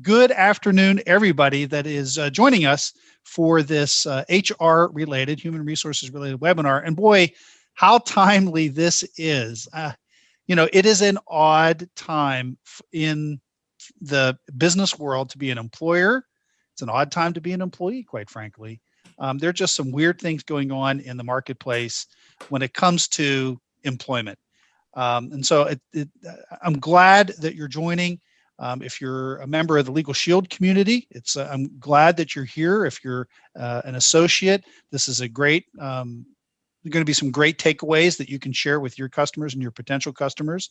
Good afternoon, everybody that is joining us for this HR related, human resources related webinar. And boy, how timely this is. It is an odd time in the business world to be an employer. It's an odd time to be an employee, quite frankly. There are just some weird things going on in the marketplace when it comes to employment. And so I'm glad that you're joining. If you're a member of the Legal Shield community, I'm glad that you're here. If you're an associate, this is a great, there are going to be some great takeaways that you can share with your customers and your potential customers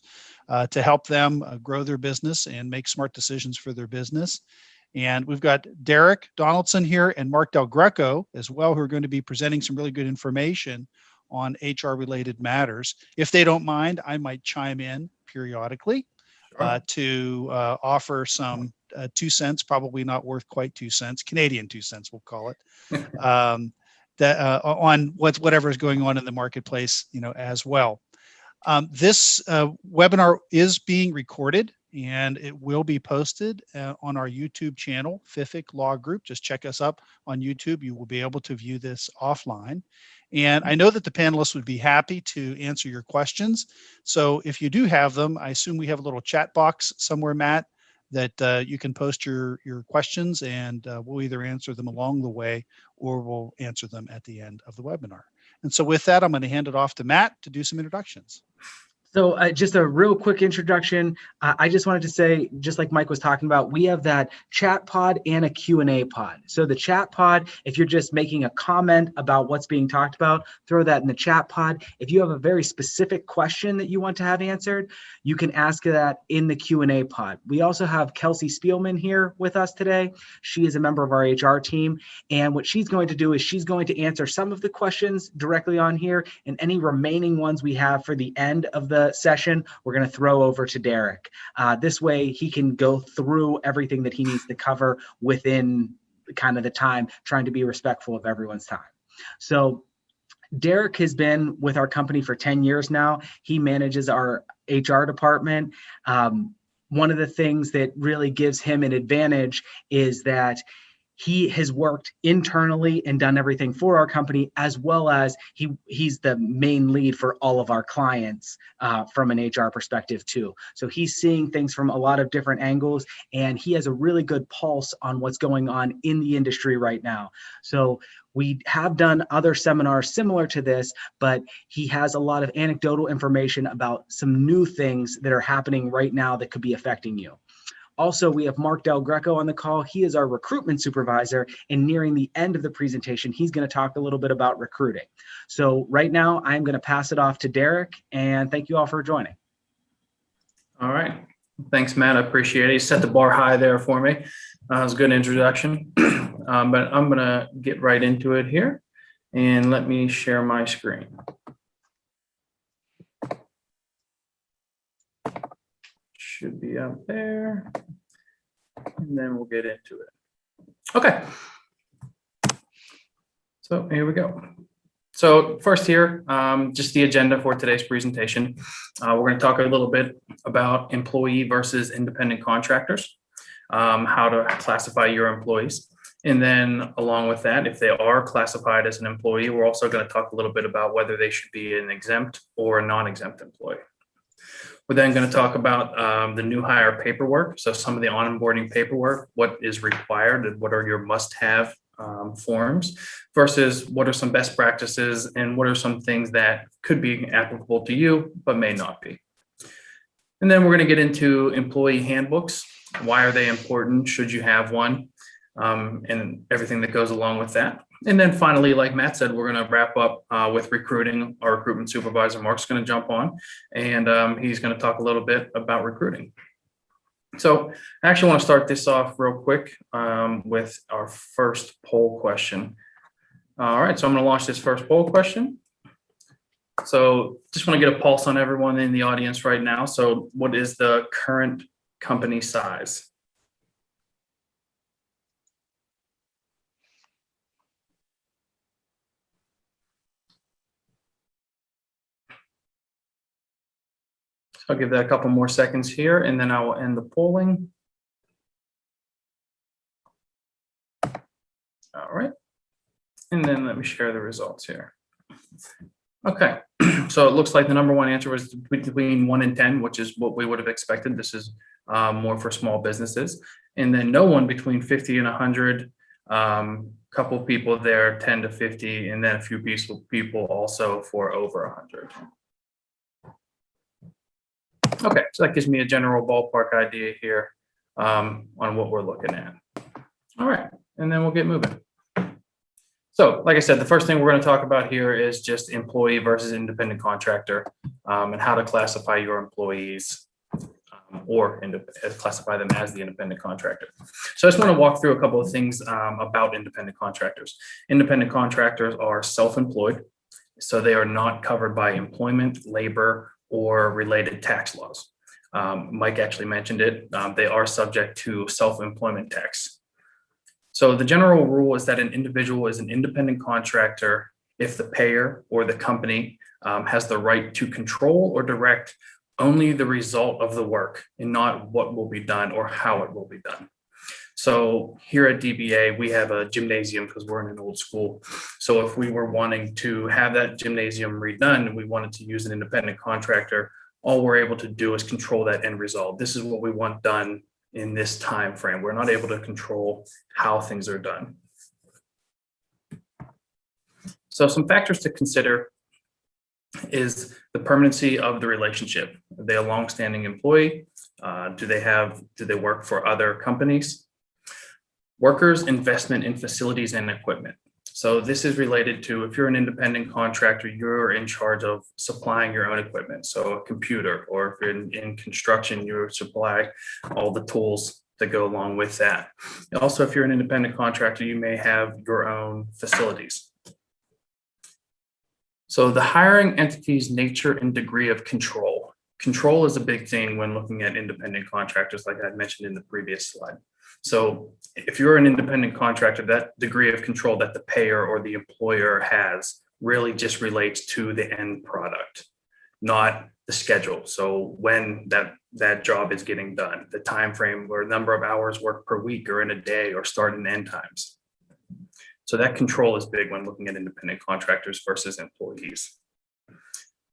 to help them grow their business and make smart decisions for their business. And we've got Derek Donaldson here and Mark Del Greco as well, who are going to be presenting some really good information on HR related matters. If they don't mind, I might chime in periodically to offer some 2 cents, probably not worth quite 2 cents, Canadian 2 cents, we'll call it, on whatever is going on in the marketplace, as well. This webinar is being recorded and it will be posted on our YouTube channel, FIFIC Law Group. Just check us up on YouTube. You will be able to view this offline. And I know that the panelists would be happy to answer your questions. So if you do have them, I assume we have a little chat box somewhere, Matt, that you can post your questions and we'll either answer them along the way or we'll answer them at the end of the webinar. And so with that, I'm going to hand it off to Matt to do some introductions. So just a real quick introduction. I just wanted to say, just like Mike was talking about, we have that chat pod and a Q&A pod. So the chat pod, if you're just making a comment about what's being talked about, throw that in the chat pod. If you have a very specific question that you want to have answered, you can ask that in the Q&A pod. We also have Kelsey Spielman here with us today. She is a member of our HR team. And what she's going to do is she's going to answer some of the questions directly on here, and any remaining ones we have for the end of the session, we're going to throw over to Derek. This way he can go through everything that he needs to cover within kind of the time, trying to be respectful of everyone's time. So Derek has been with our company for 10 years now. He manages our HR department. One of the things that really gives him an advantage is that he has worked internally and done everything for our company, as well as he's the main lead for all of our clients from an HR perspective too. So he's seeing things from a lot of different angles, and he has a really good pulse on what's going on in the industry right now. So we have done other seminars similar to this, but he has a lot of anecdotal information about some new things that are happening right now that could be affecting you. Also, we have Mark Del Greco on the call. He is our recruitment supervisor, and nearing the end of the presentation, he's going to talk a little bit about recruiting. So right now, I'm going to pass it off to Derek, and thank you all for joining. All right. Thanks, Matt. I appreciate it. You set the bar high there for me. It was a good introduction, but I'm going to get right into it here, and let me share my screen. Should be out there, and then we'll get into it. Okay, so here we go. So first here, just the agenda for today's presentation. We're going to talk a little bit about employee versus independent contractors, how to classify your employees. And then along with that, if they are classified as an employee, we're also going to talk a little bit about whether they should be an exempt or a non-exempt employee. We're then going to talk about the new hire paperwork. So some of the onboarding paperwork, what is required and what are your must-have forms versus what are some best practices and what are some things that could be applicable to you, but may not be. And then we're going to get into employee handbooks. Why are they important? Should you have one? And everything that goes along with that. And then finally, like Matt said, we're going to wrap up with recruiting. Our recruitment supervisor, Mark's going to jump on, and he's going to talk a little bit about recruiting. So I actually want to start this off real quick with our first poll question. All right, so I'm going to launch this first poll question. So just want to get a pulse on everyone in the audience right now. So what is the current company size? I'll give that a couple more seconds here, and then I will end the polling. All right. And then let me share the results here. Okay, so it looks like the number one answer was between 1 and 10, which is what we would have expected. This is more for small businesses. And then no one between 50 and 100, couple people there, 10 to 50, and then a few people also for over 100. Okay, so that gives me a general ballpark idea here on what we're looking at. All right, and then we'll get moving. So, like I said, the first thing we're going to talk about here is just employee versus independent contractor, and how to classify your employees or classify them as the independent contractor. So I just want to walk through a couple of things about independent contractors. Independent contractors are self-employed, so they are not covered by employment, labor, or related tax laws. Mike actually mentioned it. They are subject to self-employment tax. So the general rule is that an individual is an independent contractor if the payer or the company has the right to control or direct only the result of the work and not what will be done or how it will be done. So here at DBA, we have a gymnasium because we're in an old school. So if we were wanting to have that gymnasium redone and we wanted to use an independent contractor, all we're able to do is control that end result. This is what we want done in this time frame. We're not able to control how things are done. So some factors to consider is the permanency of the relationship. Are they a longstanding employee? Do they work for other companies? Workers' investment in facilities and equipment. So this is related to if you're an independent contractor, you're in charge of supplying your own equipment. So a computer, or if you're in construction, you supply all the tools that go along with that. Also, if you're an independent contractor, you may have your own facilities. So the hiring entity's nature and degree of control. Control is a big thing when looking at independent contractors, like I mentioned in the previous slide. So if you're an independent contractor, that degree of control that the payer or the employer has really just relates to the end product, not the schedule. So when that job is getting done, the time frame or number of hours worked per week or in a day or start and end times. So that control is big when looking at independent contractors versus employees.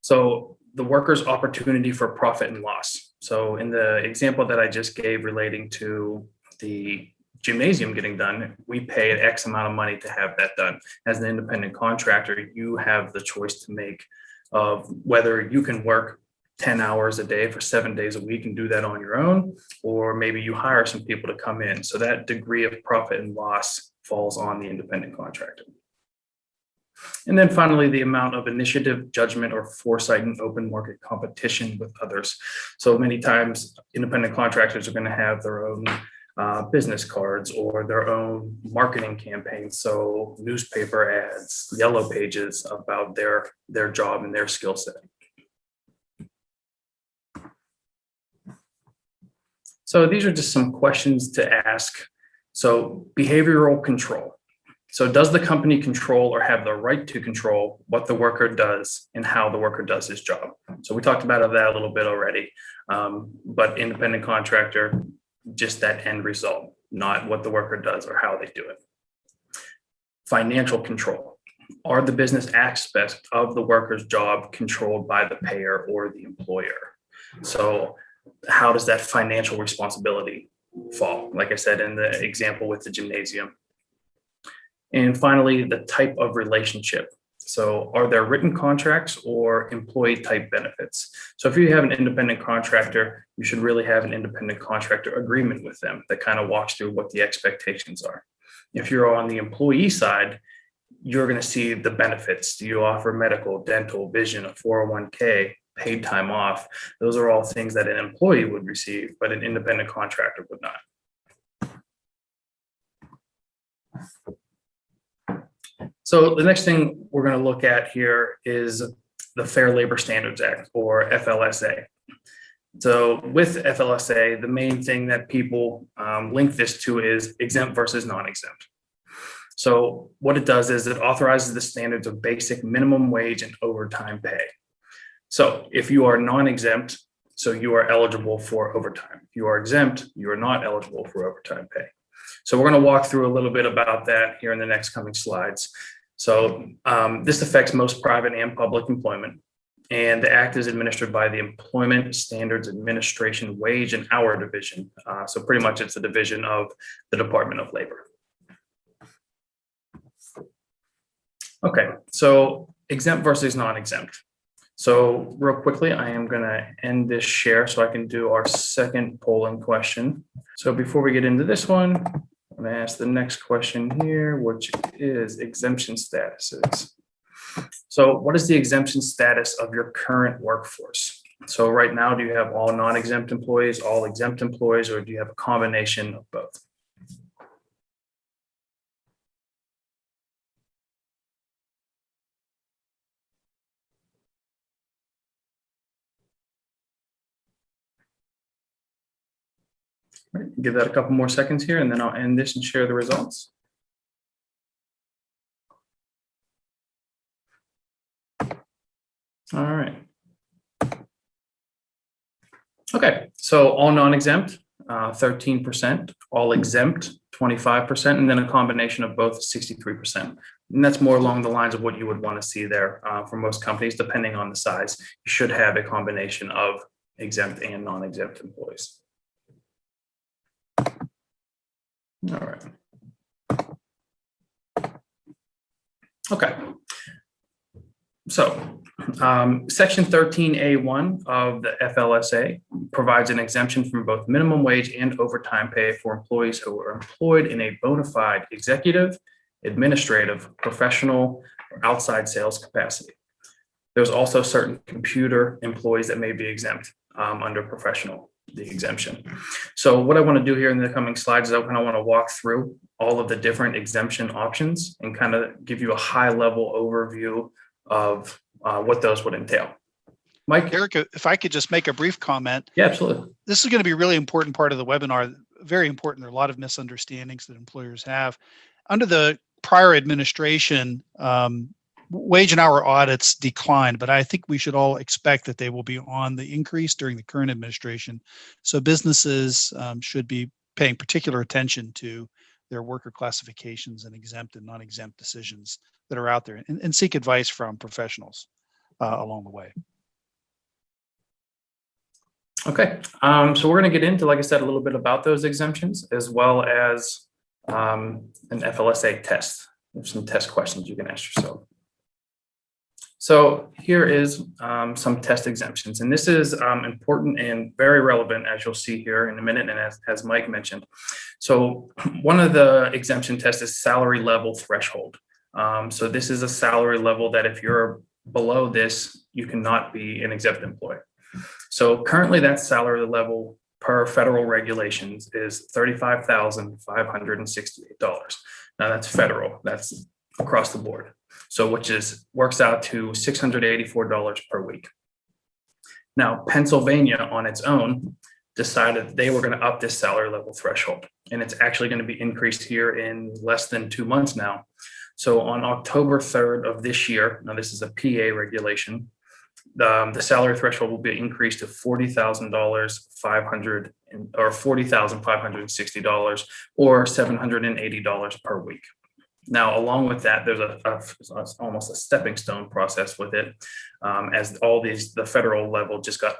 So the worker's opportunity for profit and loss. So in the example that I just gave relating to the gymnasium getting done, we pay an X amount of money to have that done. As an independent contractor, you have the choice to make of whether you can work 10 hours a day for 7 days a week and do that on your own, or maybe you hire some people to come in. So that degree of profit and loss falls on the independent contractor. And then finally, the amount of initiative, judgment, or foresight in open market competition with others. So many times, independent contractors are going to have their own business cards or their own marketing campaigns. So newspaper ads, yellow pages about their job and their skill set. So these are just some questions to ask. So behavioral control. So does the company control or have the right to control what the worker does and how the worker does his job? So we talked about that a little bit already, but independent contractor, just that end result, not what the worker does or how they do it. Financial control. Are the business aspects of the worker's job controlled by the payer or the employer? So how does that financial responsibility fall? Like I said, in the example with the gymnasium. And finally, the type of relationship. So are there written contracts or employee type benefits? So if you have an independent contractor, you should really have an independent contractor agreement with them that kind of walks through what the expectations are. If you're on the employee side, you're going to see the benefits. Do you offer medical, dental, vision, a 401k, paid time off? Those are all things that an employee would receive, but an independent contractor would not. So the next thing we're going to look at here is the Fair Labor Standards Act, or FLSA. So with FLSA, the main thing that people link this to is exempt versus non-exempt. So what it does is it authorizes the standards of basic minimum wage and overtime pay. So if you are non-exempt, so you are eligible for overtime. If you are exempt, you are not eligible for overtime pay. So we're going to walk through a little bit about that here in the next coming slides. So this affects most private and public employment, and the act is administered by the Employment Standards Administration Wage and Hour Division. So pretty much it's a division of the Department of Labor. Okay, so exempt versus non-exempt. So real quickly, I am going to end this share so I can do our second polling question. So before we get into this one, I'm going to ask the next question here, which is exemption statuses. So what is the exemption status of your current workforce? So right now, do you have all non-exempt employees, all exempt employees, or do you have a combination of both? Right, give that a couple more seconds here, and then I'll end this and share the results. All right. Okay, so all non-exempt, 13%, all exempt, 25%, and then a combination of both, 63%. And that's more along the lines of what you would want to see there for most companies, depending on the size. You should have a combination of exempt and non-exempt employees. All right. Okay. So Section 13A1 of the FLSA provides an exemption from both minimum wage and overtime pay for employees who are employed in a bona fide executive, administrative, professional, or outside sales capacity. There's also certain computer employees that may be exempt under professional, the exemption. So what I want to do here in the coming slides is I kind of want to walk through all of the different exemption options and kind of give you a high level overview of what those would entail. Mike? Eric, if I could just make a brief comment. Yeah, absolutely. This is going to be a really important part of the webinar, very important. There are a lot of misunderstandings that employers have. Under the prior administration, wage and hour audits declined, but I think we should all expect that they will be on the increase during the current administration. So businesses should be paying particular attention to their worker classifications and exempt and non-exempt decisions that are out there, and seek advice from professionals along the way. Okay, so we're going to get into, like I said, a little bit about those exemptions, as well as an FLSA test. There's some test questions you can ask yourself. So here is some test exemptions, and this is important and very relevant, as you'll see here in a minute, and as Mike mentioned. So one of the exemption tests is salary level threshold. So this is a salary level that if you're below this, you cannot be an exempt employee. So currently that salary level per federal regulations is $35,568. Now that's federal, that's across the board. So which works out to $684 per week. Now, Pennsylvania on its own decided they were going to up this salary level threshold, and it's actually going to be increased here in less than 2 months now. So on October 3rd of this year, now this is a PA regulation, the salary threshold will be increased to $40,560 or $780 per week. Now, along with that, there's almost a stepping stone process with it, as the federal level just got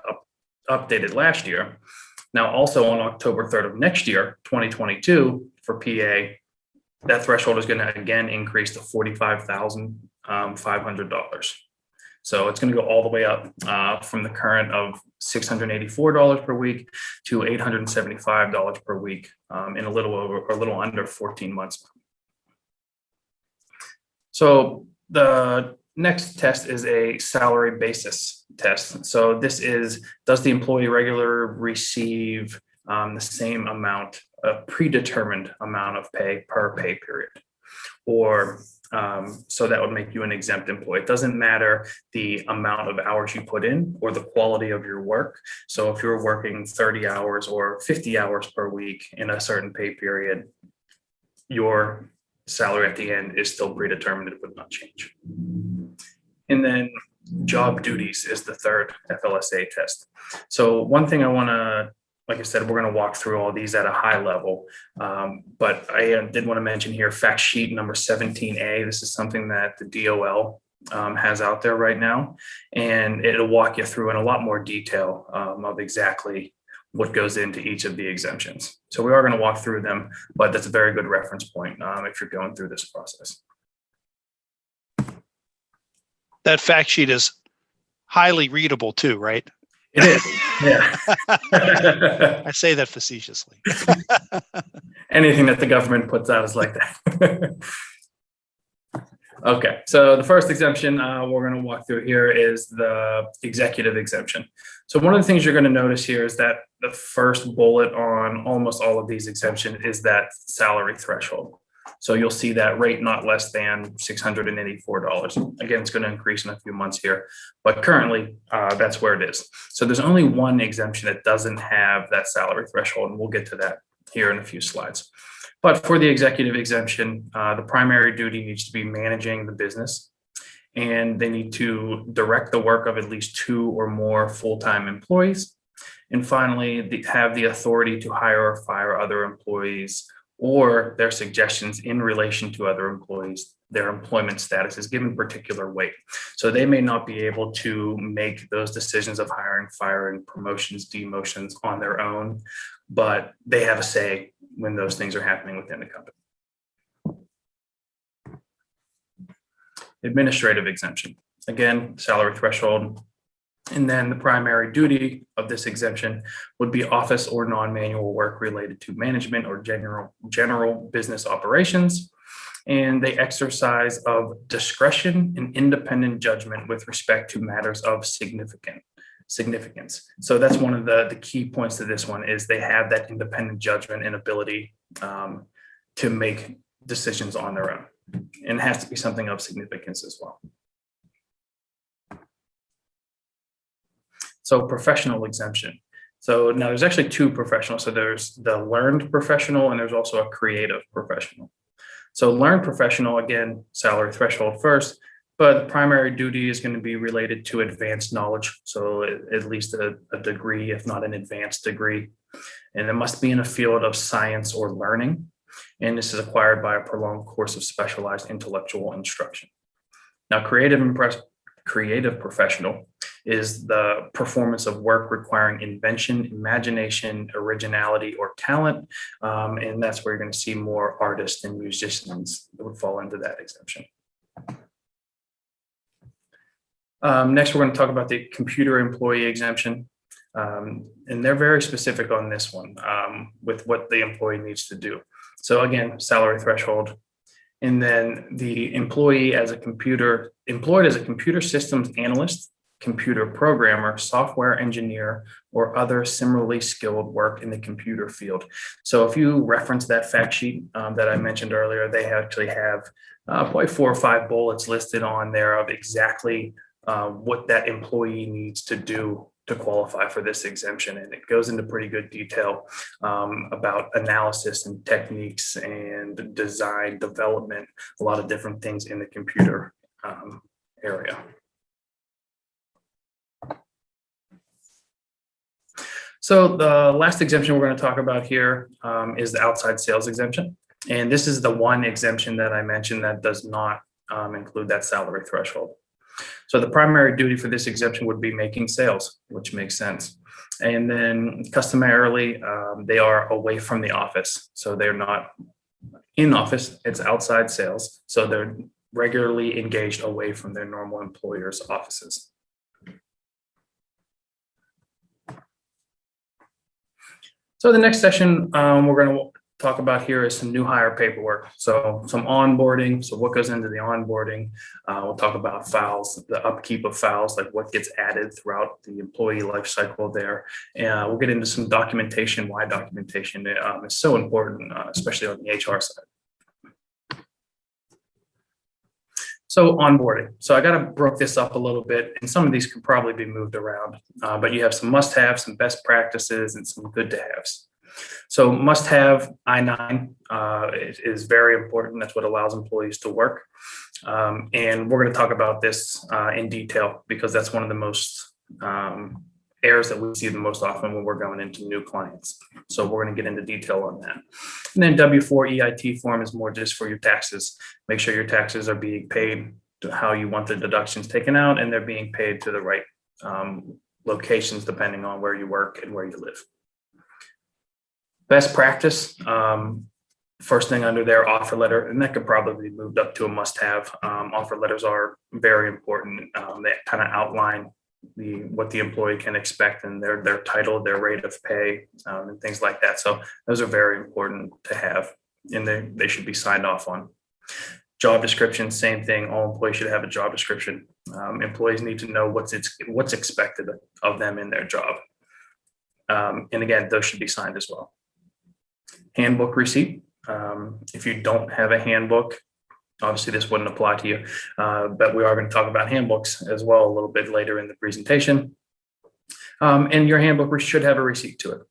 updated last year. Now, also on October 3rd of next year, 2022, for PA, that threshold is going to again increase to $45,500. So it's going to go all the way up from the current of $684 per week to $875 per week in a little under 14 months. So the next test is a salary basis test. So this is, does the employee regularly receive the same amount, a predetermined amount of pay per pay period? Or so that would make you an exempt employee. It doesn't matter the amount of hours you put in or the quality of your work. So if you're working 30 hours or 50 hours per week in a certain pay period, your salary at the end is still predetermined. It would not change. And then job duties is the third FLSA test. So one thing I want to like I said, we're going to walk through all these at a high level. But I did want to mention here, fact sheet number 17A. This is something that the DOL has out there right now, and it'll walk you through in a lot more detail of exactly what goes into each of the exemptions. So we are going to walk through them, but that's a very good reference point if you're going through this process. That fact sheet is highly readable too, right? It is, yeah. I say that facetiously. Anything that the government puts out is like that. Okay, so the first exemption we're going to walk through here is the executive exemption. So one of the things you're going to notice here is that the first bullet on almost all of these exemptions is that salary threshold. So you'll see that rate not less than $684. Again, it's going to increase in a few months here, but currently that's where it is. So there's only one exemption that doesn't have that salary threshold, and we'll get to that here in a few slides. But for the executive exemption, the primary duty needs to be managing the business, and they need to direct the work of at least 2 or more full-time employees. And finally, they have the authority to hire or fire other employees, or their suggestions in relation to other employees. Their employment status is given particular weight. So they may not be able to make those decisions of hiring, firing, promotions, demotions on their own, but they have a say when those things are happening within the company. Administrative exemption. Again, salary threshold. And then the primary duty of this exemption would be office or non-manual work related to management or general business operations. And they exercise of discretion and independent judgment with respect to matters of significance. So that's one of the key points to this one, is they have that independent judgment and ability to make decisions on their own. And it has to be something of significance as well. So professional exemption. So now there's actually 2 professionals. So there's the learned professional and there's also a creative professional. So learned professional, again, salary threshold first, but the primary duty is going to be related to advanced knowledge. So at least a degree, if not an advanced degree. And it must be in a field of science or learning. And this is acquired by a prolonged course of specialized intellectual instruction. Now, creative professional is the performance of work requiring invention, imagination, originality, or talent. And that's where you're going to see more artists and musicians that would fall into that exemption. Next, we're going to talk about the computer employee exemption. And they're very specific on this one with what the employee needs to do. So again, salary threshold. And then the employee employed as a computer systems analyst, computer programmer, software engineer, or other similarly skilled work in the computer field. So if you reference that fact sheet that I mentioned earlier, they actually have probably 4 or 5 bullets listed on there of exactly what that employee needs to do to qualify for this exemption. And it goes into pretty good detail about analysis and techniques and design, development, a lot of different things in the computer area. So the last exemption we're going to talk about here is the outside sales exemption. And this is the one exemption that I mentioned that does not include that salary threshold. So the primary duty for this exemption would be making sales, which makes sense. And then customarily, they are away from the office. So they're not in office, it's outside sales. So they're regularly engaged away from their normal employers' offices. So the next session we're going to talk about here is some new hire paperwork. So some onboarding. So what goes into the onboarding? We'll talk about files, the upkeep of files, like what gets added throughout the employee life cycle there. And we'll get into some documentation, why documentation is so important, especially on the HR side. So onboarding. So I got to broke this up a little bit, and some of these could probably be moved around, but you have some must-haves, some best practices, and some good-to-haves. So must-have I-9 is very important. That's what allows employees to work. And we're going to talk about this in detail because that's one of the most errors that we see the most often when we're going into new clients. So we're going to get into detail on that. And then W-4 EIT form is more just for your taxes. Make sure your taxes are being paid to how you want the deductions taken out, and they're being paid to the right locations depending on where you work and where you live. Best practice, first thing under there, offer letter, and that could probably be moved up to a must-have. Offer letters are very important. They kind of outline what the employee can expect and their title, their rate of pay, and things like that. So those are very important to have, and they should be signed off on. Job description, same thing. All employees should have a job description. Employees need to know what's expected of them in their job. And again, those should be signed as well. Handbook receipt. If you don't have a handbook, obviously this wouldn't apply to you, but we are going to talk about handbooks as well a little bit later in the presentation. And your handbook should have a receipt to it.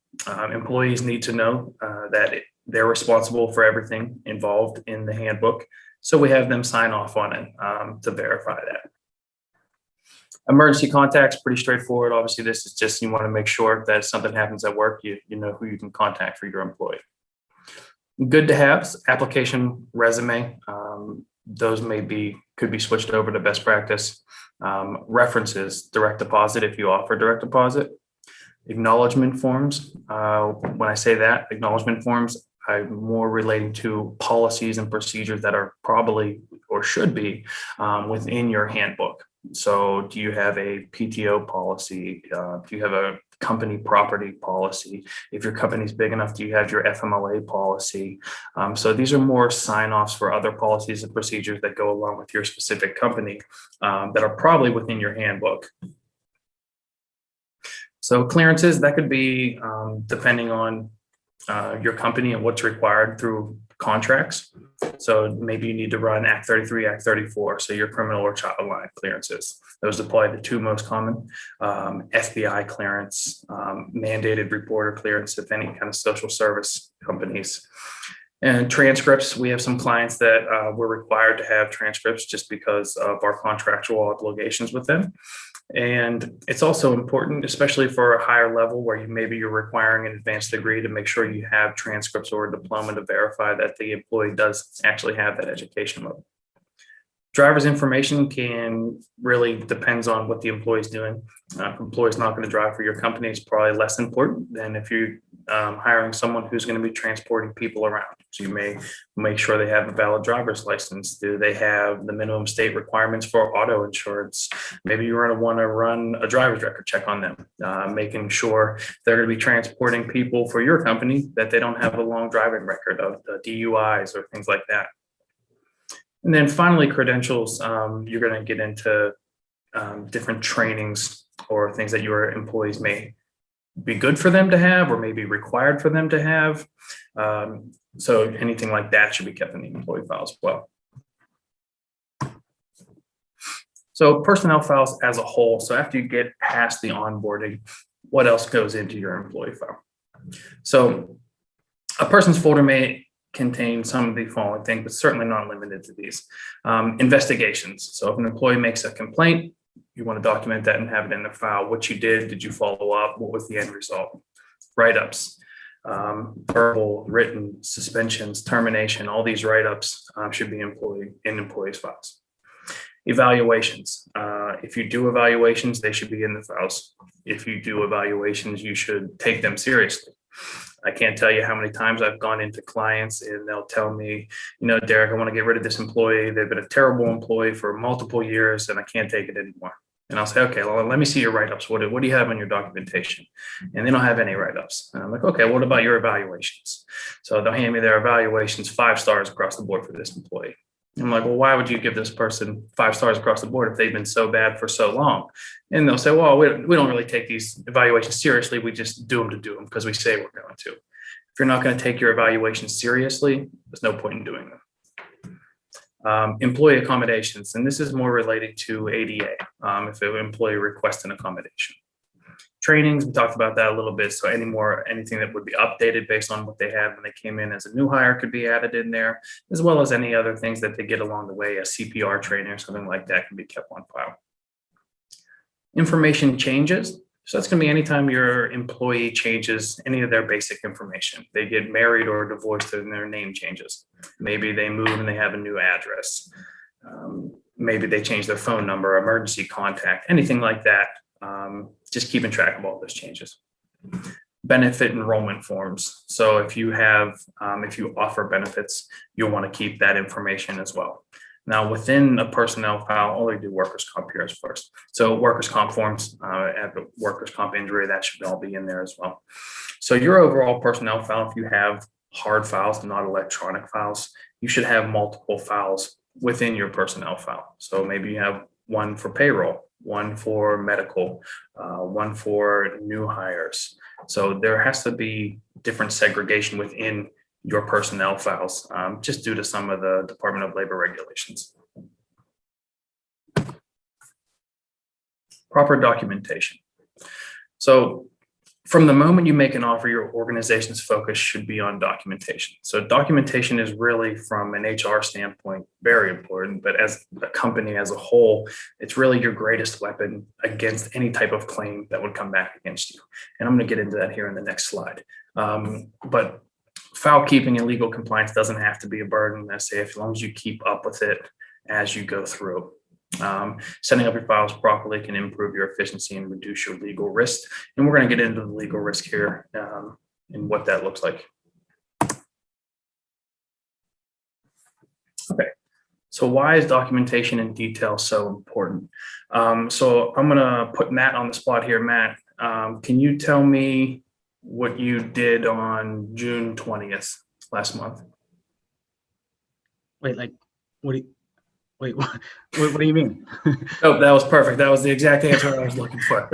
Employees need to know that they're responsible for everything involved in the handbook. So we have them sign off on it to verify that. Emergency contacts, pretty straightforward. Obviously, this is just, you want to make sure that if something happens at work, you know who you can contact for your employee. Good to have application, resume. Those could be switched over to best practice. References, direct deposit if you offer direct deposit. Acknowledgement forms. When I say that, acknowledgement forms, I'm more relating to policies and procedures that are probably or should be within your handbook. So do you have a PTO policy? Do you have a company property policy? If your company's big enough, do you have your FMLA policy? So these are more sign-offs for other policies and procedures that go along with your specific company that are probably within your handbook. So clearances, that could be depending on your company and what's required through contracts. So maybe you need to run Act 33, Act 34. So your criminal or child line clearances. Those apply the two most common. FBI clearance, mandated reporter clearance, if any kind of social service companies. And transcripts, we have some clients that we're required to have transcripts just because of our contractual obligations with them. And it's also important, especially for a higher level where you're requiring an advanced degree, to make sure you have transcripts or a diploma to verify that the employee does actually have that education level. Driver's information really depends on what the employee's doing. If the employee's not going to drive for your company, it's probably less important than if you're hiring someone who's going to be transporting people around. So you may make sure they have a valid driver's license. Do they have the minimum state requirements for auto insurance? Maybe you're going to want to run a driver's record check on them, making sure they're going to be transporting people for your company, that they don't have a long driving record of DUIs or things like that. And then finally, credentials, you're going to get into different trainings or things that your employees may be good for them to have or maybe required for them to have. So anything like that should be kept in the employee file as well. So personnel files as a whole. So after you get past the onboarding, what else goes into your employee file? So a person's folder may contain some of the following things, but certainly not limited to these. Investigations. So if an employee makes a complaint, you want to document that and have it in the file. What you did you follow up? What was the end result? Write-ups, verbal, written, suspensions, termination, all these write-ups should be in employees' files. Evaluations. If you do evaluations, they should be in the files. If you do evaluations, you should take them seriously. I can't tell you how many times I've gone into clients and they'll tell me, Derek, I want to get rid of this employee. They've been a terrible employee for multiple years and I can't take it anymore. And I'll say, okay, well, let me see your write-ups. What do you have on your documentation? And they don't have any write-ups. And I'm like, okay, what about your evaluations? So they'll hand me their evaluations, 5 stars across the board for this employee. I'm like, well, why would you give this person 5 stars across the board if they've been so bad for so long? And they'll say, well, we don't really take these evaluations seriously. We just do them to do them because we say we're going to. If you're not going to take your evaluations seriously, there's no point in doing them. Employee accommodations, and this is more related to ADA, if an employee requests an accommodation. Trainings, we talked about that a little bit. So anything that would be updated based on what they had when they came in as a new hire could be added in there, as well as any other things that they get along the way. A CPR training or something like that can be kept on file. Information changes. So that's going to be anytime your employee changes any of their basic information. They get married or divorced and their name changes. Maybe they move and they have a new address. Maybe they change their phone number, emergency contact, anything like that. Just keeping track of all those changes. Benefit enrollment forms. So if you offer benefits, you'll want to keep that information as well. Now, within a personnel file, only do workers' comp here first. So workers' comp forms, workers' comp injury, that should all be in there as well. So your overall personnel file, if you have hard files, not electronic files, you should have multiple files within your personnel file. So maybe you have one for payroll, one for medical, one for new hires. So there has to be different segregation within your personnel files, just due to some of the Department of Labor regulations. Proper documentation. So from the moment you make an offer, your organization's focus should be on documentation. So documentation is really, from an HR standpoint, very important, but as a company as a whole, it's really your greatest weapon against any type of claim that would come back against you. And I'm going to get into that here in the next slide. But file keeping and legal compliance doesn't have to be a burden, as long as you keep up with it as you go through. Setting up your files properly can improve your efficiency and reduce your legal risk. And we're going to get into the legal risk here and what that looks like. Okay, so why is documentation in detail so important? So I'm going to put Matt on the spot here. Matt, can you tell me what you did on June 20th last month? Wait, like, what do you mean? Oh, that was perfect. That was the exact answer I was looking for.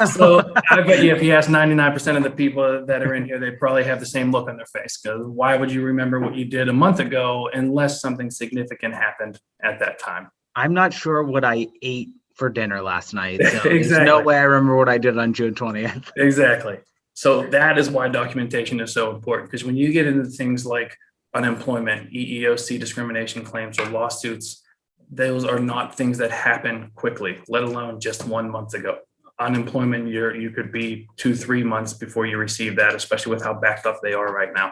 So I bet you if you ask 99% of the people that are in here, they probably have the same look on their face, because why would you remember what you did a month ago unless something significant happened at that time? I'm not sure what I ate for dinner last night. So Exactly. There's no way I remember what I did on June 20th. Exactly. So that is why documentation is so important, because when you get into things like unemployment, EEOC discrimination claims, or lawsuits, those are not things that happen quickly, let alone just 1 month ago. Unemployment, you could be 2-3 months before you receive that, especially with how backed up they are right now.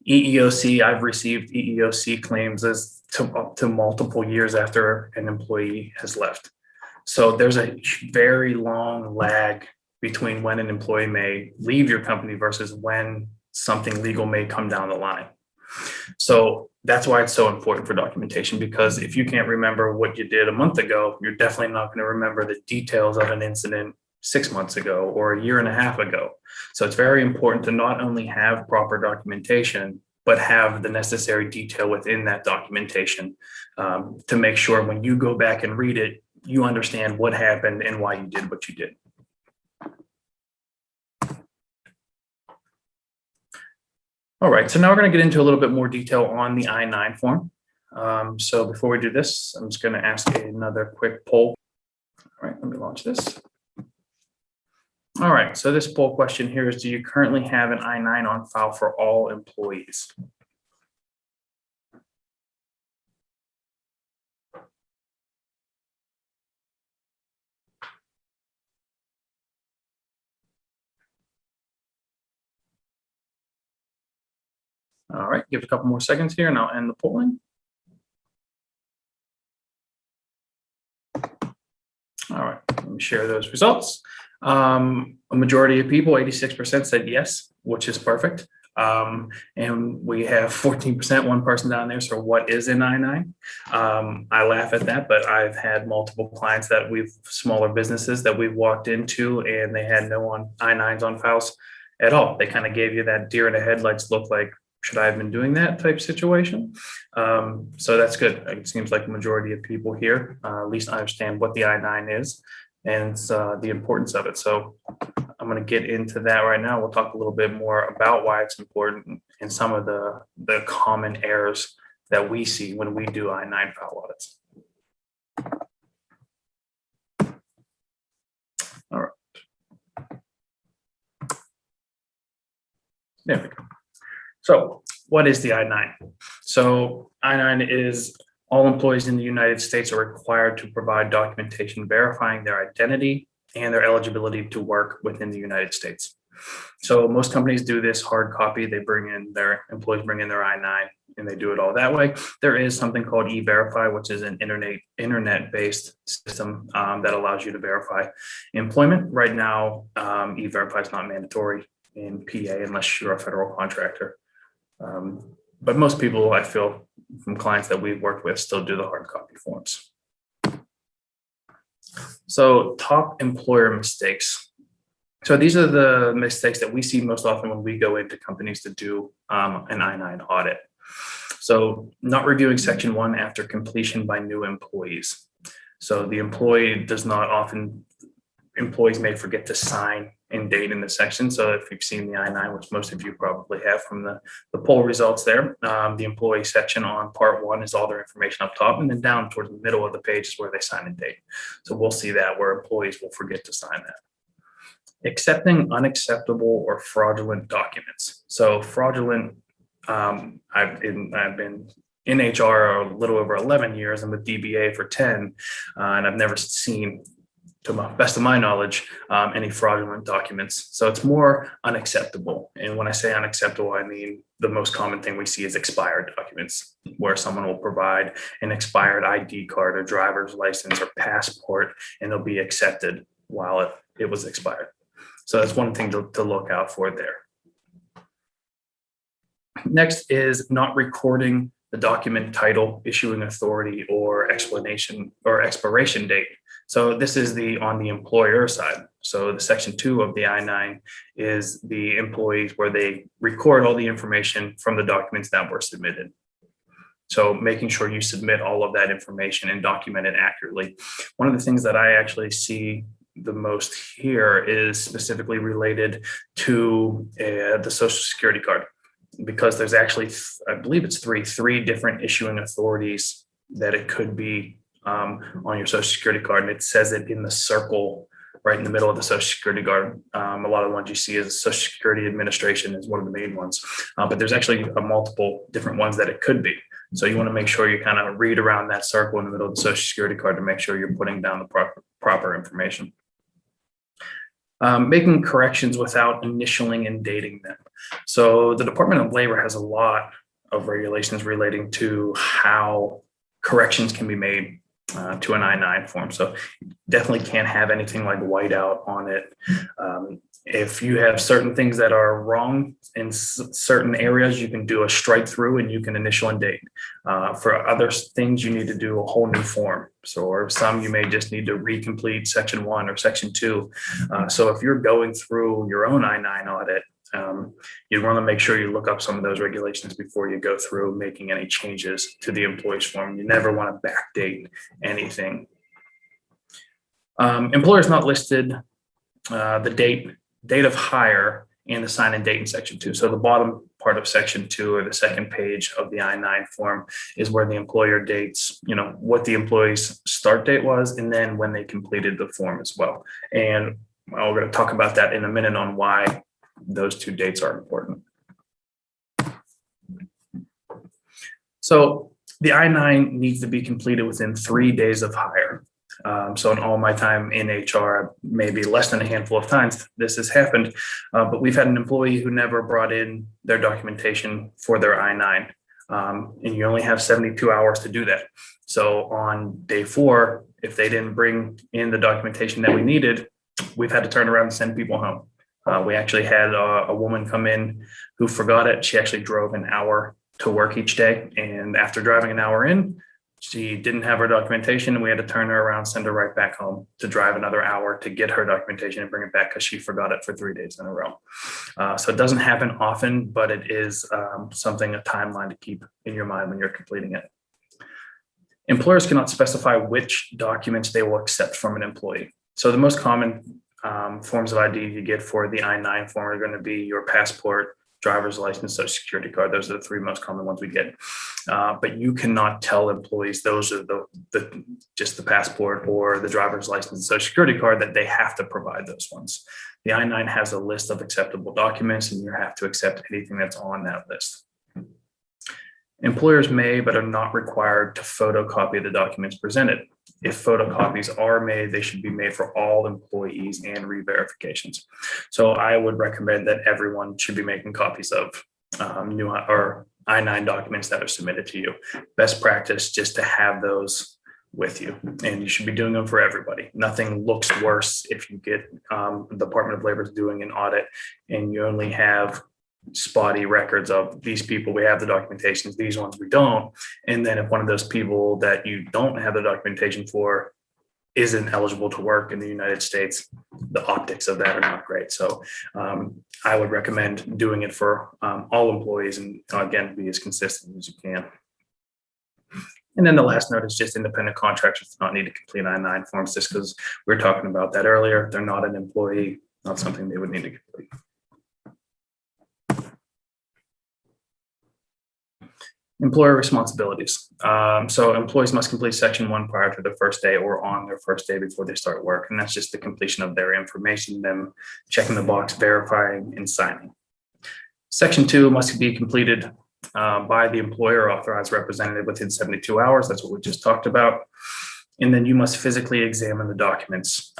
EEOC, I've received EEOC claims as up to multiple years after an employee has left. So there's a very long lag between when an employee may leave your company versus when something legal may come down the line. So that's why it's so important for documentation, because if you can't remember what you did a month ago, you're definitely not going to remember the details of an incident 6 months ago or a year and a half ago. So it's very important to not only have proper documentation, but have the necessary detail within that documentation to make sure when you go back and read it, you understand what happened and why you did what you did. All right, so now we're going to get into a little bit more detail on the I-9 form. So before we do this, I'm just going to ask another quick poll. All right, let me launch this. All right, so this poll question here is, do you currently have an I-9 on file for all employees? All right, give it a couple more seconds here and I'll end the polling. All right, let me share those results. A majority of people, 86%, said yes, which is perfect. And we have 14%, one person down there. So what is an I-9? I laugh at that, but I've had multiple clients smaller businesses that we've walked into and they had no I-9s on files at all. They kind of gave you that deer in the headlights look, like, should I have been doing that type situation? So that's good. It seems like the majority of people here at least understand what the I-9 is and the importance of it. So I'm going to get into that right now. We'll talk a little bit more about why it's important and some of the common errors that we see when we do I-9 file audits. All right. There we go. So what is the I-9? So I-9 is all employees in the United States are required to provide documentation verifying their identity and their eligibility to work within the United States. So most companies do this hard copy. They bring in their employees, bring in their I-9, and they do it all that way. There is something called E-Verify, which is an internet-based system that allows you to verify employment. Right now, E-Verify is not mandatory in PA unless you're a federal contractor. But most people, I feel, from clients that we've worked with, still do the hard copy forms. So top employer mistakes. So these are the mistakes that we see most often when we go into companies to do an I-9 audit. So not reviewing section 1 after completion by new employees. So the employee does not often, employees may forget to sign and date in the section. So if you've seen the I-9, which most of you probably have from the poll results there, the employee section on part 1 is all their information up top, and then down towards the middle of the page is where they sign and date. So we'll see that where employees will forget to sign that. Accepting unacceptable or fraudulent documents. So fraudulent, I've been in HR a little over 11 years and with DBA for 10, and I've never seen, to the best of my knowledge, any fraudulent documents. So it's more unacceptable. And when I say unacceptable, I mean the most common thing we see is expired documents, where someone will provide an expired ID card or driver's license or passport, and they'll be accepted while it was expired. So that's one thing to look out for there. Next is not recording the document title, issuing authority, or explanation or expiration date. So this is on the employer side. So the section 2 of the I-9 is the employees where they record all the information from the documents that were submitted. So making sure you submit all of that information and document it accurately. One of the things that I actually see the most here is specifically related to the Social Security card, because there's actually, I believe it's three different issuing authorities that it could be on your Social Security card, and it says it in the circle right in the middle of the Social Security card. A lot of the ones you see is Social Security Administration is one of the main ones, but there's actually multiple different ones that it could be. So you want to make sure you kind of read around that circle in the middle of the Social Security card to make sure you're putting down the proper information. Making corrections without initialing and dating them. So the Department of Labor has a lot of regulations relating to how corrections can be made to an I-9 form. So definitely can't have anything like whiteout on it. If you have certain things that are wrong in certain areas, you can do a strike through and you can initial and date. For other things, you need to do a whole new form. So, or some you may just need to recomplete section 1 or section 2. So if you're going through your own I-9 audit, you want to make sure you look up some of those regulations before you go through making any changes to the employee's form. You never want to backdate anything. Employers not listed, the date of hire and the sign and date in section 2. So the bottom part of section 2 or the second page of the I-9 form is where the employer dates, what the employee's start date was, and then when they completed the form as well. And we're going to talk about that in a minute on why those 2 dates are important. So the I-9 needs to be completed within 3 days of hire. So in all my time in HR, maybe less than a handful of times this has happened, but we've had an employee who never brought in their documentation for their I-9, and you only have 72 hours to do that. So on day 4, if they didn't bring in the documentation that we needed, we've had to turn around and send people home. We actually had a woman come in who forgot it. She actually drove an hour to work each day, and after driving an hour in, she didn't have her documentation, and we had to turn her around, send her right back home to drive another hour to get her documentation and bring it back because she forgot it for 3 days in a row. So it doesn't happen often, but it is a timeline to keep in your mind when you're completing it. Employers cannot specify which documents they will accept from an employee. So the most common forms of ID you get for the I-9 form are going to be your passport, driver's license, Social Security card. Those are the 3 most common ones we get. But you cannot tell employees those are just the passport or the driver's license and Social Security card that they have to provide those ones. The I-9 has a list of acceptable documents, and you have to accept anything that's on that list. Employers may but are not required to photocopy the documents presented. If photocopies are made, they should be made for all employees and re-verifications. So I would recommend that everyone should be making copies of new or I-9 documents that are submitted to you. Best practice just to have those with you, and you should be doing them for everybody. Nothing looks worse if you get the Department of Labor is doing an audit and you only have spotty records of these people, we have the documentations, these ones we don't. And then if one of those people that you don't have the documentation for isn't eligible to work in the United States, the optics of that are not great. So I would recommend doing it for all employees, and again, be as consistent as you can. And then the last note is just independent contractors do not need to complete I-9 forms, just because we were talking about that earlier. They're not an employee, not something they would need to complete. Employer responsibilities. So employees must complete section 1 prior to their first day or on their first day before they start work. And that's just the completion of their information, them checking the box, verifying, and signing. Section 2 must be completed by the employer or authorized representative within 72 hours. That's what we just talked about. And then you must physically examine the documents.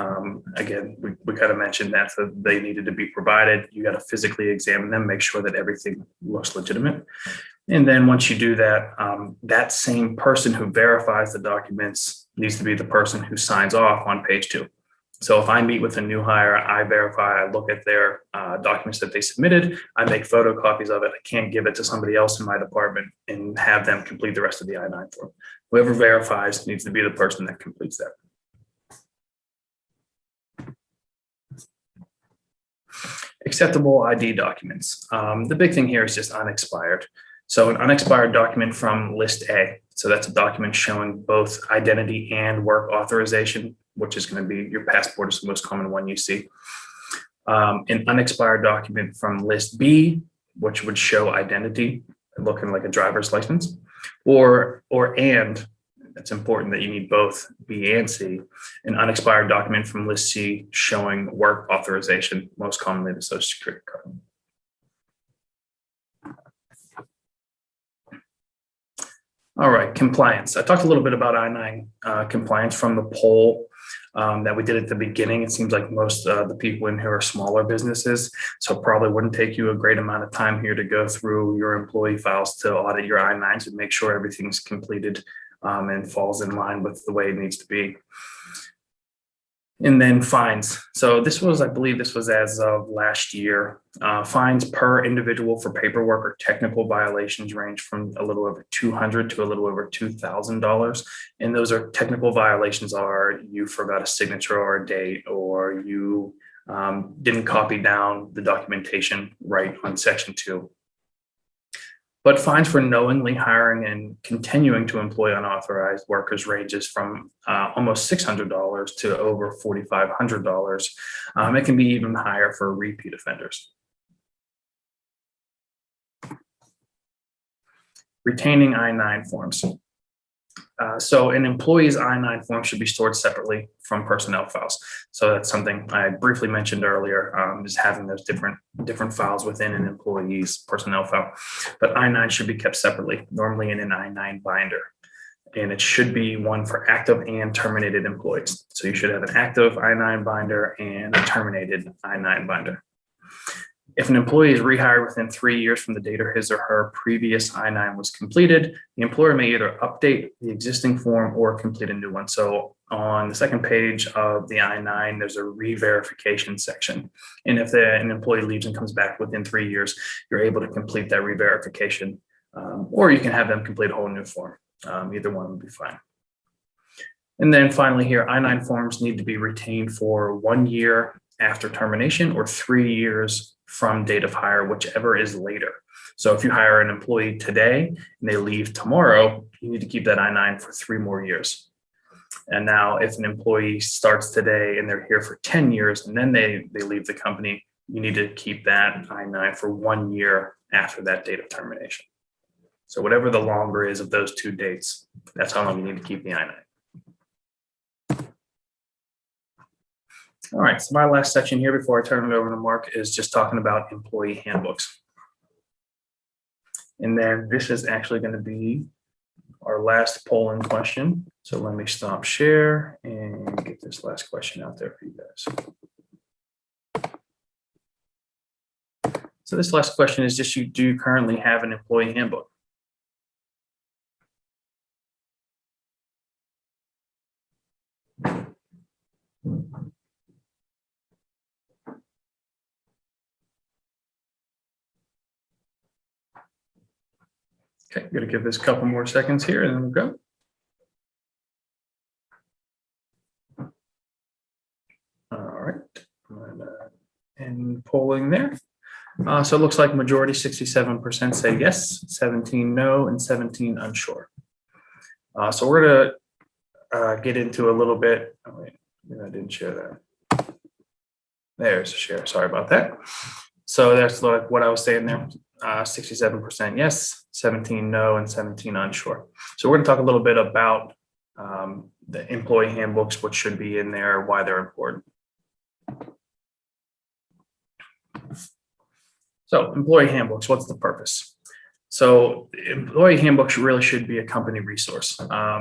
Again, we kind of mentioned that they needed to be provided. You got to physically examine them, make sure that everything looks legitimate. And then once you do that, that same person who verifies the documents needs to be the person who signs off on page 2. So if I meet with a new hire, I verify, I look at their documents that they submitted, I make photocopies of it. I can't give it to somebody else in my department and have them complete the rest of the I-9 form. Whoever verifies needs to be the person that completes that. Acceptable ID documents. The big thing here is just unexpired. So an unexpired document from list A. So that's a document showing both identity and work authorization, which is going to be your passport is the most common one you see. An unexpired document from list B, which would show identity, looking like a driver's license, and it's important that you need both B and C, an unexpired document from list C showing work authorization, most commonly the Social Security card. All right, compliance. I talked a little bit about I-9 compliance from the poll that we did at the beginning. It seems like most of the people in here are smaller businesses, so it probably wouldn't take you a great amount of time here to go through your employee files to audit your I-9s and make sure everything's completed and falls in line with the way it needs to be. And then fines. So this was, I believe this was as of last year. Fines per individual for paperwork or technical violations range from a little over $200 to a little over $2,000. And those are technical violations are you forgot a signature or a date, or you didn't copy down the documentation right on section 2. But fines for knowingly hiring and continuing to employ unauthorized workers ranges from almost $600 to over $4,500. It can be even higher for repeat offenders. Retaining I-9 forms. So an employee's I-9 form should be stored separately from personnel files. So that's something I briefly mentioned earlier, is having those different files within an employee's personnel file. But I-9 should be kept separately, normally in an I-9 binder. And it should be one for active and terminated employees. So you should have an active I-9 binder and a terminated I-9 binder. If an employee is rehired within 3 years from the date or his or her previous I-9 was completed, the employer may either update the existing form or complete a new one. So on the second page of the I-9, there's a re-verification section. And if an employee leaves and comes back within 3 years, you're able to complete that re-verification, or you can have them complete a whole new form. Either one would be fine. And then finally here, I-9 forms need to be retained for 1 year after termination or 3 years from date of hire, whichever is later. So if you hire an employee today and they leave tomorrow, you need to keep that I-9 for 3 more years. And now if an employee starts today and they're here for 10 years and then they leave the company, you need to keep that I-9 for 1 year after that date of termination. So whatever the longer is of those 2 dates, that's how long you need to keep the I-9. All right, so my last section here before I turn it over to Mark is just talking about employee handbooks. And then this is actually going to be our last polling question. So let me stop share and get this last question out there for you guys. So this last question is just, do you currently have an employee handbook? Okay, going to give this a couple more seconds here and then we'll go. All right, and polling there. So it looks like majority, 67% say yes, 17 no, and 17 unsure. So we're going to get into a little bit. Oh, wait, I didn't share that. There's a share. Sorry about that. So that's like what I was saying there. 67% yes, 17 no, and 17 unsure. So we're going to talk a little bit about the employee handbooks, what should be in there, why they're important. So employee handbooks, what's the purpose? So employee handbooks really should be a company resource.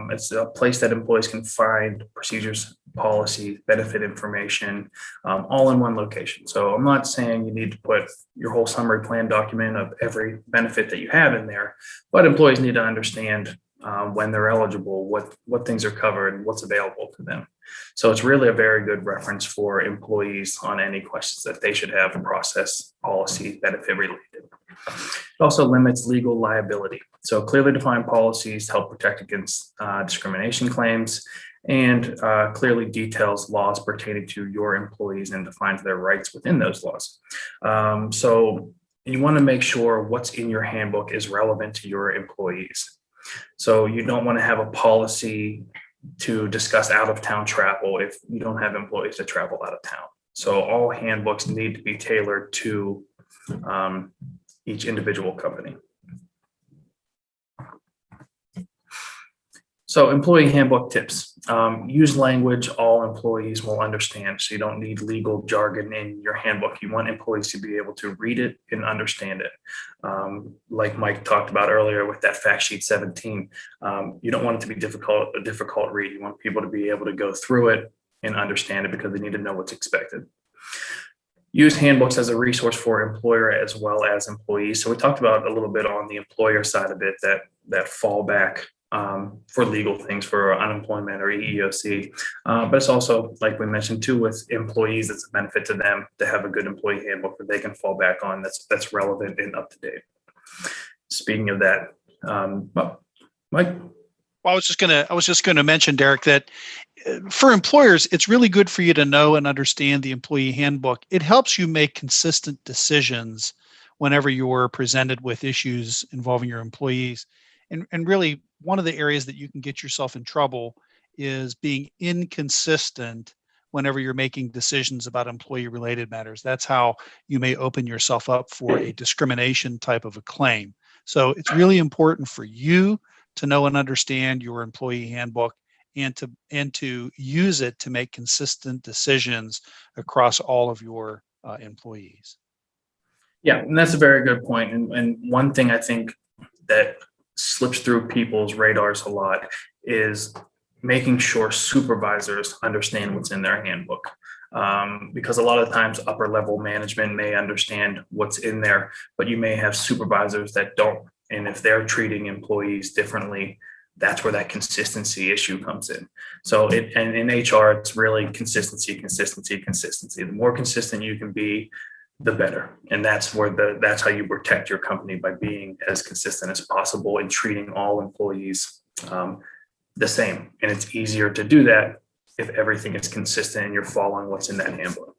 It's a place that employees can find procedures, policies, benefit information, all in one location. So I'm not saying you need to put your whole summary plan document of every benefit that you have in there, but employees need to understand when they're eligible, what things are covered and what's available to them. So it's really a very good reference for employees on any questions that they should have, process, policy, benefit related. It also limits legal liability. So clearly defined policies help protect against discrimination claims, and clearly details laws pertaining to your employees and defines their rights within those laws. So you want to make sure what's in your handbook is relevant to your employees. So you don't want to have a policy to discuss out-of-town travel if you don't have employees that travel out of town. So all handbooks need to be tailored to each individual company. So employee handbook tips. Use language all employees will understand. So you don't need legal jargon in your handbook. You want employees to be able to read it and understand it. Like Mike talked about earlier with that fact sheet 17, you don't want it to be a difficult read. You want people to be able to go through it and understand it because they need to know what's expected. Use handbooks as a resource for employer as well as employees. So we talked about a little bit on the employer side of it, that fallback for legal things for unemployment or EEOC. But it's also, like we mentioned too, with employees, it's a benefit to them to have a good employee handbook that they can fall back on that's relevant and up to date. Speaking of that, Mike? Well, I was just gonna mention, Derek, that for employers, it's really good for you to know and understand the employee handbook. It helps you make consistent decisions whenever you're presented with issues involving your employees. And really, one of the areas that you can get yourself in trouble is being inconsistent whenever you're making decisions about employee-related matters. That's how you may open yourself up for a discrimination type of a claim. So it's really important for you to know and understand your employee handbook and to use it to make consistent decisions across all of your employees. Yeah, and that's a very good point. And one thing I think that slips through people's radars a lot is making sure supervisors understand what's in their handbook. Because a lot of times upper level management may understand what's in there, but you may have supervisors that don't. And if they're treating employees differently, that's where that consistency issue comes in. So and in HR, it's really consistency. The more consistent you can be, the better. And that's how you protect your company, by being as consistent as possible and treating all employees the same. And it's easier to do that if everything is consistent and you're following what's in that handbook.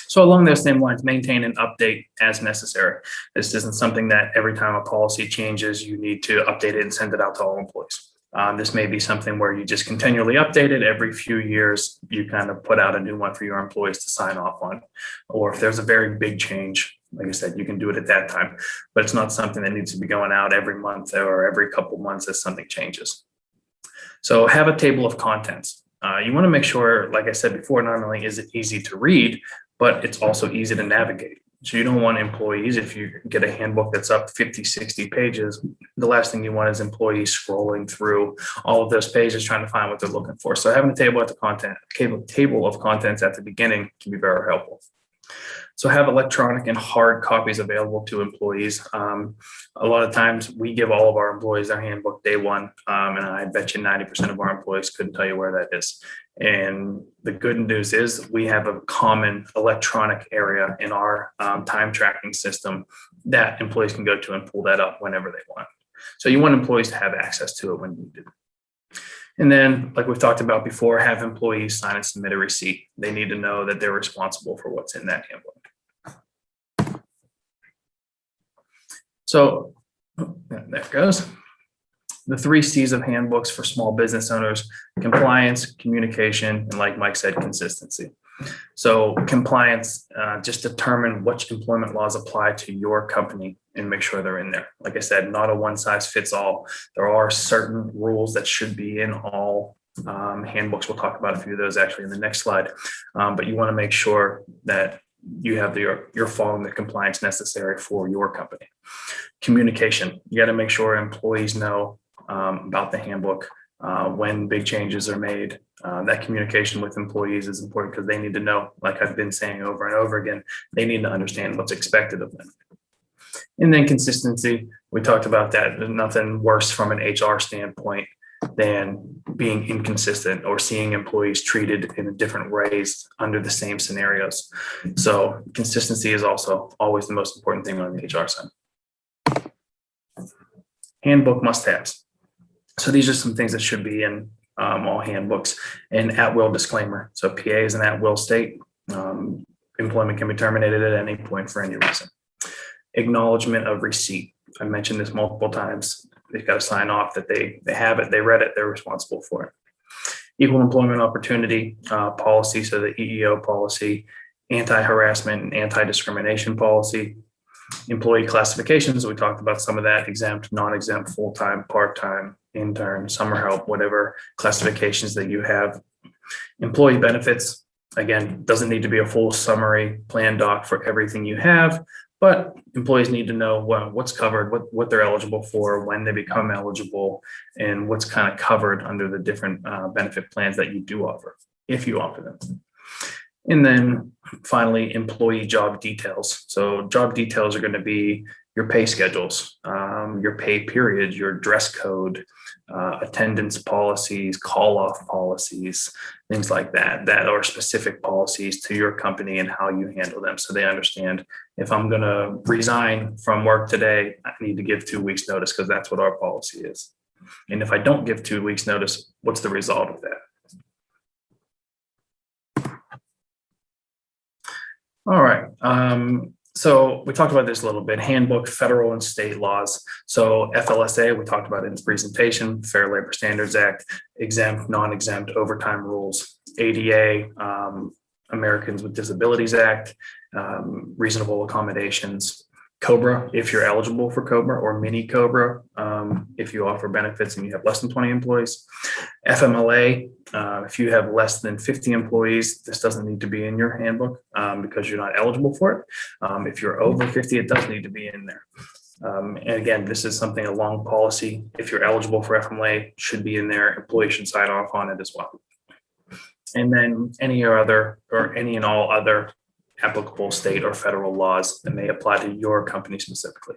So along those same lines, maintain and update as necessary. This isn't something that every time a policy changes, you need to update it and send it out to all employees. This may be something where you just continually update it. Every few years, you kind of put out a new one for your employees to sign off on. Or if there's a very big change, like I said, you can do it at that time. But it's not something that needs to be going out every month or every couple months as something changes. So have a table of contents. You want to make sure, like I said before, not only is it easy to read, but it's also easy to navigate. So you don't want employees, if you get a handbook that's up 50, 60 pages, the last thing you want is employees scrolling through all of those pages trying to find what they're looking for. So having a table of contents at the beginning can be very helpful. So have electronic and hard copies available to employees. A lot of times we give all of our employees their handbook day one, and I bet you 90% of our employees couldn't tell you where that is. And the good news is we have a common electronic area in our time tracking system that employees can go to and pull that up whenever they want. So you want employees to have access to it when needed. And then, like we've talked about before, have employees sign and submit a receipt. They need to know that they're responsible for what's in that handbook. So there it goes. The 3 C's of handbooks for small business owners: compliance, communication, and, like Mike said, consistency. So compliance, just determine which employment laws apply to your company and make sure they're in there. Like I said, not a one size fits all. There are certain rules that should be in all handbooks. We'll talk about a few of those actually in the next slide. But you want to make sure that you have you're following the compliance necessary for your company. Communication, you got to make sure employees know about the handbook when big changes are made. That communication with employees is important because they need to know, like I've been saying over and over again, they need to understand what's expected of them. And then consistency, we talked about that. There's nothing worse from an HR standpoint than being inconsistent or seeing employees treated in different ways under the same scenarios. So consistency is also always the most important thing on the HR side. Handbook must-haves. So these are some things that should be in all handbooks. An at-will disclaimer. So PA is an at-will state. Employment can be terminated at any point for any reason. Acknowledgement of receipt. I mentioned this multiple times. They've got to sign off that they have it, they read it, they're responsible for it. Equal employment opportunity policy, so the EEO policy, anti-harassment and anti-discrimination policy, employee classifications. We talked about some of that: exempt, non-exempt, full-time, part-time, intern, summer help, whatever classifications that you have. Employee benefits, again, doesn't need to be a full summary plan doc for everything you have, but employees need to know what's covered, what they're eligible for, when they become eligible, and what's kind of covered under the different benefit plans that you do offer, if you offer them. And then finally, employee job details. So job details are going to be your pay schedules, your pay periods, your dress code, attendance policies, call-off policies, things like that, that are specific policies to your company and how you handle them. So they understand, if I'm going to resign from work today, I need to give 2 weeks notice because that's what our policy is. And if I don't give 2 weeks notice, what's the result of that? All right. So we talked about this a little bit: handbook, federal and state laws. So FLSA, we talked about it in this presentation, Fair Labor Standards Act, exempt, non-exempt, overtime rules, ADA, Americans with Disabilities Act, reasonable accommodations, COBRA, if you're eligible for COBRA, or mini COBRA, if you offer benefits and you have less than 20 employees, FMLA, if you have less than 50 employees, this doesn't need to be in your handbook because you're not eligible for it. If you're over 50, it does need to be in there. And again, this is something, a long policy. If you're eligible for FMLA, should be in there. Employees should sign off on it as well. And then any and all other applicable state or federal laws that may apply to your company specifically.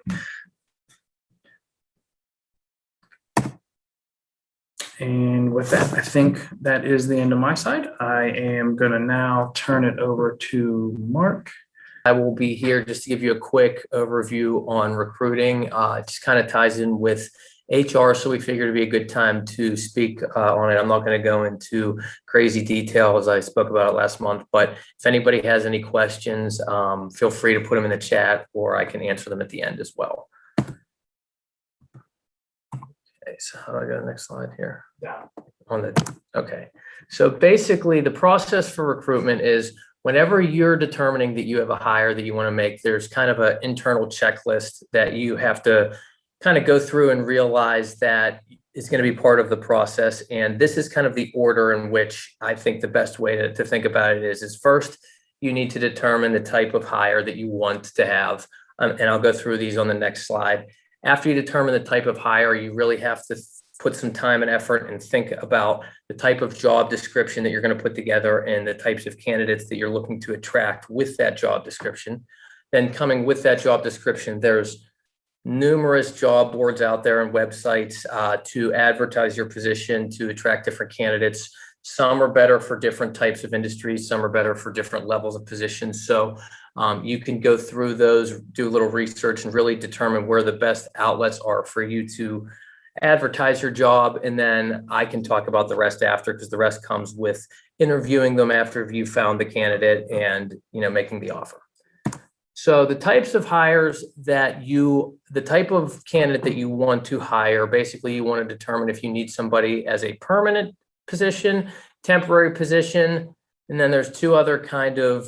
And with that, I think that is the end of my side. I am going to now turn it over to Mark. I will be here just to give you a quick overview on recruiting. It just kind of ties in with HR, so we figured it'd be a good time to speak on it. I'm not going to go into crazy details. I spoke about it last month, but if anybody has any questions, feel free to put them in the chat, or I can answer them at the end as well. Okay, so how do I go to the next slide here? Yeah. Okay, so basically the process for recruitment is, whenever you're determining that you have a hire that you want to make, there's kind of an internal checklist that you have to kind of go through and realize that is going to be part of the process. And this is kind of the order in which I think the best way to think about it is first, you need to determine the type of hire that you want to have. And I'll go through these on the next slide. After you determine the type of hire, you really have to put some time and effort and think about the type of job description that you're going to put together and the types of candidates that you're looking to attract with that job description. Then coming with that job description, there's numerous job boards out there and websites to advertise your position to attract different candidates. Some are better for different types of industries. Some are better for different levels of positions. So you can go through those, do a little research, and really determine where the best outlets are for you to advertise your job. And then I can talk about the rest after, because the rest comes with interviewing them after you found the candidate and, making the offer. So the types of hires the type of candidate that you want to hire, basically you want to determine if you need somebody as a permanent position, temporary position, and then there's two other kind of,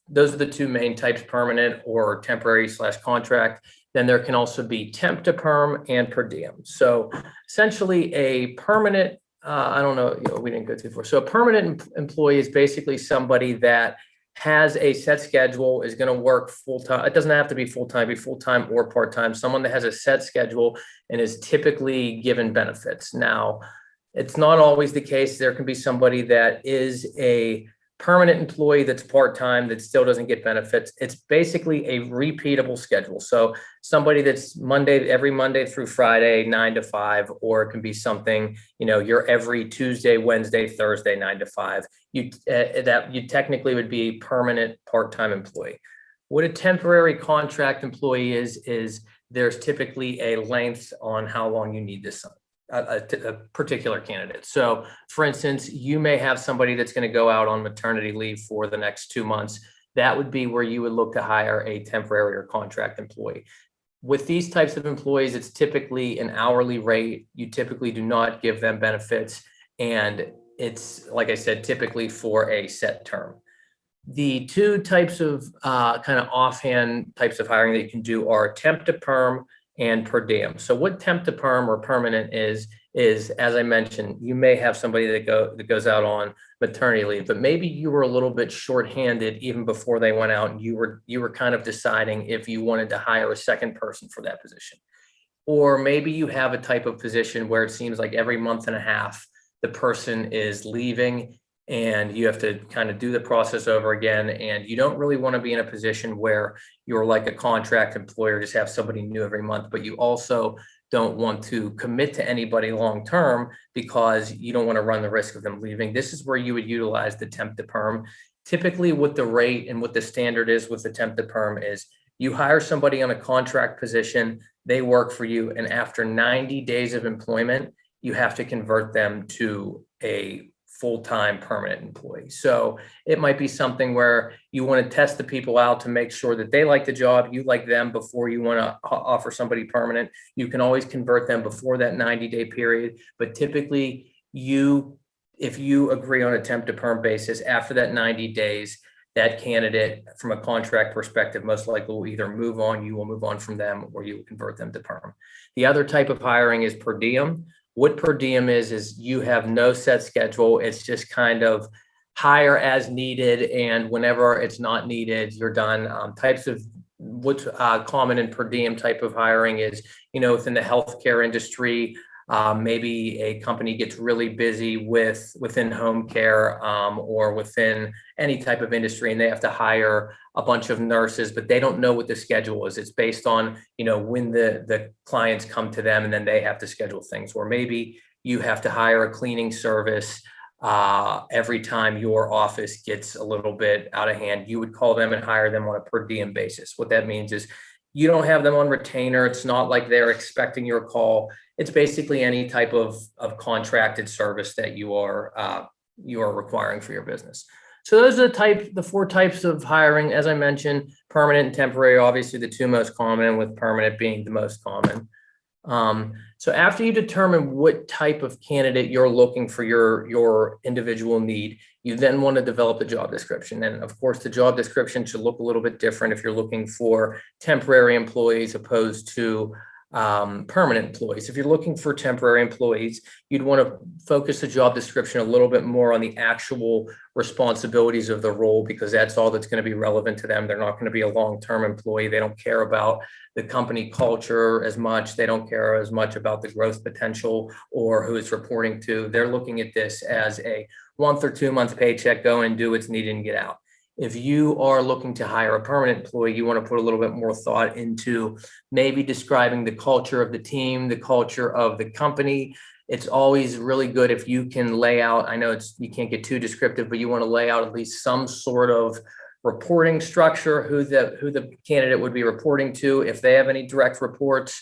those are the two main types, permanent or temporary / contract. Then there can also be temp to perm and per diem. So essentially a permanent, I don't know, we didn't go too far. So a permanent employee is basically somebody that has a set schedule, is going to work full-time. It doesn't have to be full-time, be full-time or part-time. Someone that has a set schedule and is typically given benefits. Now, it's not always the case. There can be somebody that is a permanent employee that's part-time that still doesn't get benefits. It's basically a repeatable schedule. So somebody that's every Monday through Friday, 9 to 5, or it can be something, you're every Tuesday, Wednesday, Thursday, 9 to 5. You technically would be a permanent part-time employee. What a temporary contract employee is there's typically a length on how long you need this a particular candidate. So for instance, you may have somebody that's going to go out on maternity leave for the next 2 months. That would be where you would look to hire a temporary or contract employee. With these types of employees, it's typically an hourly rate. You typically do not give them benefits. And it's, like I said, typically for a set term. The two types of kind of offhand types of hiring that you can do are temp to perm and per diem. So what temp to perm or permanent is, as I mentioned, you may have somebody that goes out on maternity leave, but maybe you were a little bit shorthanded even before they went out, and you were kind of deciding if you wanted to hire a second person for that position. Or maybe you have a type of position where it seems like every month and a half, the person is leaving and you have to kind of do the process over again. And you don't really want to be in a position where you're like a contract employer, just have somebody new every month, but you also don't want to commit to anybody long-term because you don't want to run the risk of them leaving. This is where you would utilize the temp to perm. Typically what the rate and what the standard is with the temp to perm is you hire somebody on a contract position, they work for you, and after 90 days of employment, you have to convert them to a full-time permanent employee. So it might be something where you want to test the people out to make sure that they like the job, you like them before you want to offer somebody permanent. You can always convert them before that 90-day period. But typically if you agree on a temp to perm basis, after that 90 days, that candidate from a contract perspective most likely will either move on, you will move on from them, or you will convert them to perm. The other type of hiring is per diem. What per diem is you have no set schedule. It's just kind of hire as needed, and whenever it's not needed, you're done. Types of what's common in per diem type of hiring is, within the healthcare industry, maybe a company gets really busy within home care or within any type of industry, and they have to hire a bunch of nurses, but they don't know what the schedule is. It's based on, when the clients come to them, and then they have to schedule things. Or maybe you have to hire a cleaning service every time your office gets a little bit out of hand. You would call them and hire them on a per diem basis. What that means is you don't have them on retainer. It's not like they're expecting your call. It's basically any type of contracted service that you are requiring for your business. So those are the 4 types of hiring. As I mentioned, permanent and temporary, obviously the 2 most common, with permanent being the most common. So after you determine what type of candidate you're looking for your individual need, you then want to develop the job description. And of course, the job description should look a little bit different if you're looking for temporary employees opposed to permanent employees. If you're looking for temporary employees, you'd want to focus the job description a little bit more on the actual responsibilities of the role, because that's all that's going to be relevant to them. They're not going to be a long-term employee. They don't care about the company culture as much. They don't care as much about the growth potential or who it's reporting to. They're looking at this as a 1 or 2 month paycheck, go and do what's needed and get out. If you are looking to hire a permanent employee, you want to put a little bit more thought into maybe describing the culture of the team, the culture of the company. It's always really good if you can lay out, I know you can't get too descriptive, but you want to lay out at least some sort of reporting structure, who the candidate would be reporting to, if they have any direct reports,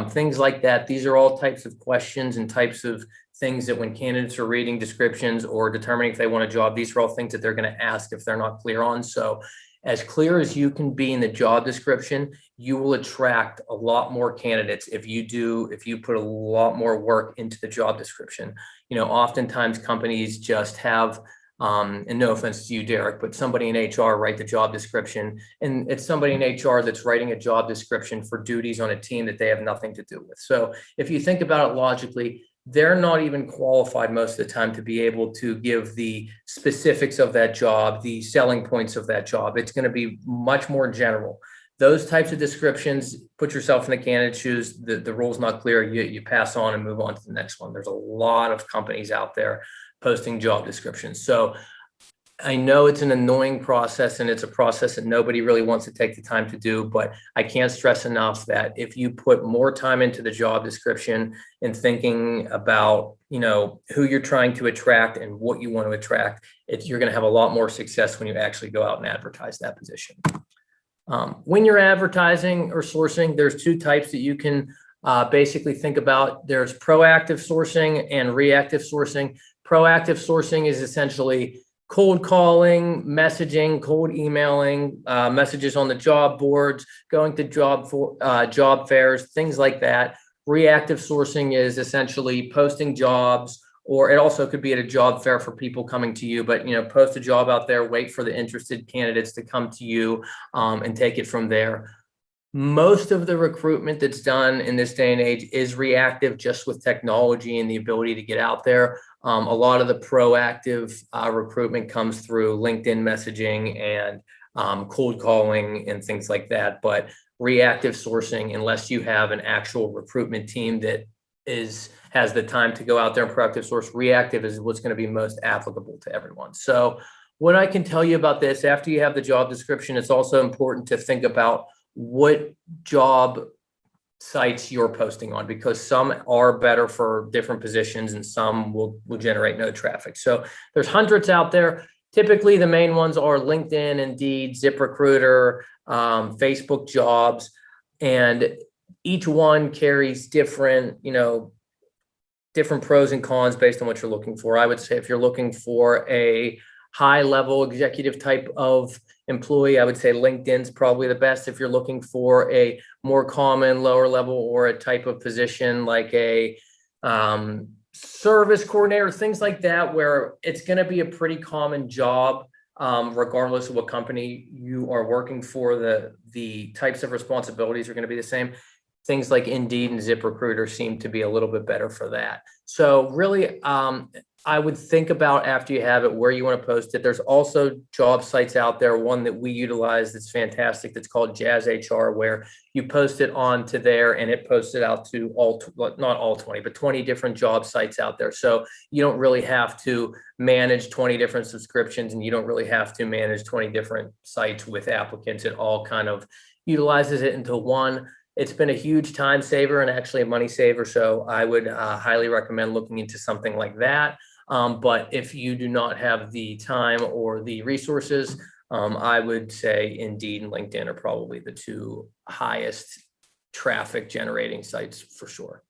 things like that. These are all types of questions and types of things that when candidates are reading descriptions or determining if they want a job, these are all things that they're going to ask if they're not clear on. So as clear as you can be in the job description, you will attract a lot more candidates if you put a lot more work into the job description. Oftentimes companies just have, and no offense to you, Derek, but somebody in HR write the job description, and it's somebody in HR that's writing a job description for duties on a team that they have nothing to do with. So if you think about it logically, they're not even qualified most of the time to be able to give the specifics of that job, the selling points of that job. It's going to be much more general. Those types of descriptions, put yourself in the candidate's shoes. The rule's not clear, you pass on and move on to the next one. There's a lot of companies out there posting job descriptions. So I know it's an annoying process, and it's a process that nobody really wants to take the time to do, but I can't stress enough that if you put more time into the job description and thinking about, who you're trying to attract and what you want to attract, you're going to have a lot more success when you actually go out and advertise that position. When you're advertising or sourcing, there's two types that you can basically think about. There's proactive sourcing and reactive sourcing. Proactive sourcing is essentially cold calling, messaging, cold emailing, messages on the job boards, going to job fairs, things like that. Reactive sourcing is essentially posting jobs, or it also could be at a job fair for people coming to you, but post a job out there, wait for the interested candidates to come to you, and take it from there. Most of the recruitment that's done in this day and age is reactive, just with technology and the ability to get out there. A lot of the proactive recruitment comes through LinkedIn messaging and cold calling and things like that. But reactive sourcing, unless you have an actual recruitment team that has the time to go out there and proactive source, reactive is what's going to be most applicable to everyone. So what I can tell you about this, after you have the job description, it's also important to think about what job sites you're posting on, because some are better for different positions and some will generate no traffic. So there's hundreds out there. Typically the main ones are LinkedIn, Indeed, ZipRecruiter, Facebook Jobs, and each one carries different pros and cons based on what you're looking for. I would say if you're looking for a high level executive type of employee, I would say LinkedIn's probably the best. If you're looking for a more common lower level or a type of position like a service coordinator, things like that, where it's going to be a pretty common job, regardless of what company you are working for, the types of responsibilities are going to be the same. Things like Indeed and ZipRecruiter seem to be a little bit better for that. So really, I would think about, after you have it, where you want to post it. There's also job sites out there. One that we utilize that's fantastic, that's called Jazz HR, where you post it onto there and it posts it out to not all 20, but 20 different job sites out there. So you don't really have to manage 20 different subscriptions, and you don't really have to manage 20 different sites with applicants. It all kind of utilizes it into one. It's been a huge time saver and actually a money saver. So I would highly recommend looking into something like that. But if you do not have the time or the resources, I would say Indeed and LinkedIn are probably the two highest traffic generating sites for sure.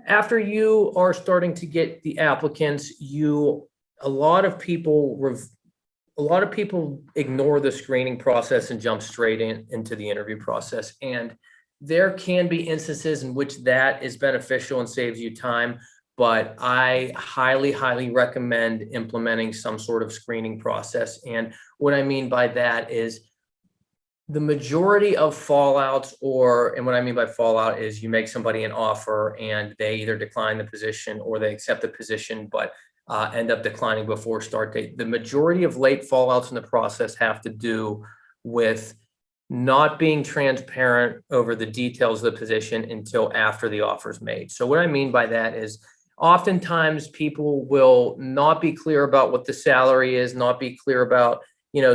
After you are starting to get the applicants, a lot of people ignore the screening process and jump straight into the interview process. And there can be instances in which that is beneficial and saves you time. But I highly, highly recommend implementing some sort of screening process. And what I mean by that is The majority of fallouts, and what I mean by fallout is you make somebody an offer and they either decline the position or they accept the position, but end up declining before start date. The majority of late fallouts in the process have to do with not being transparent over the details of the position until after the offer is made. So what I mean by that is oftentimes people will not be clear about what the salary is, not be clear about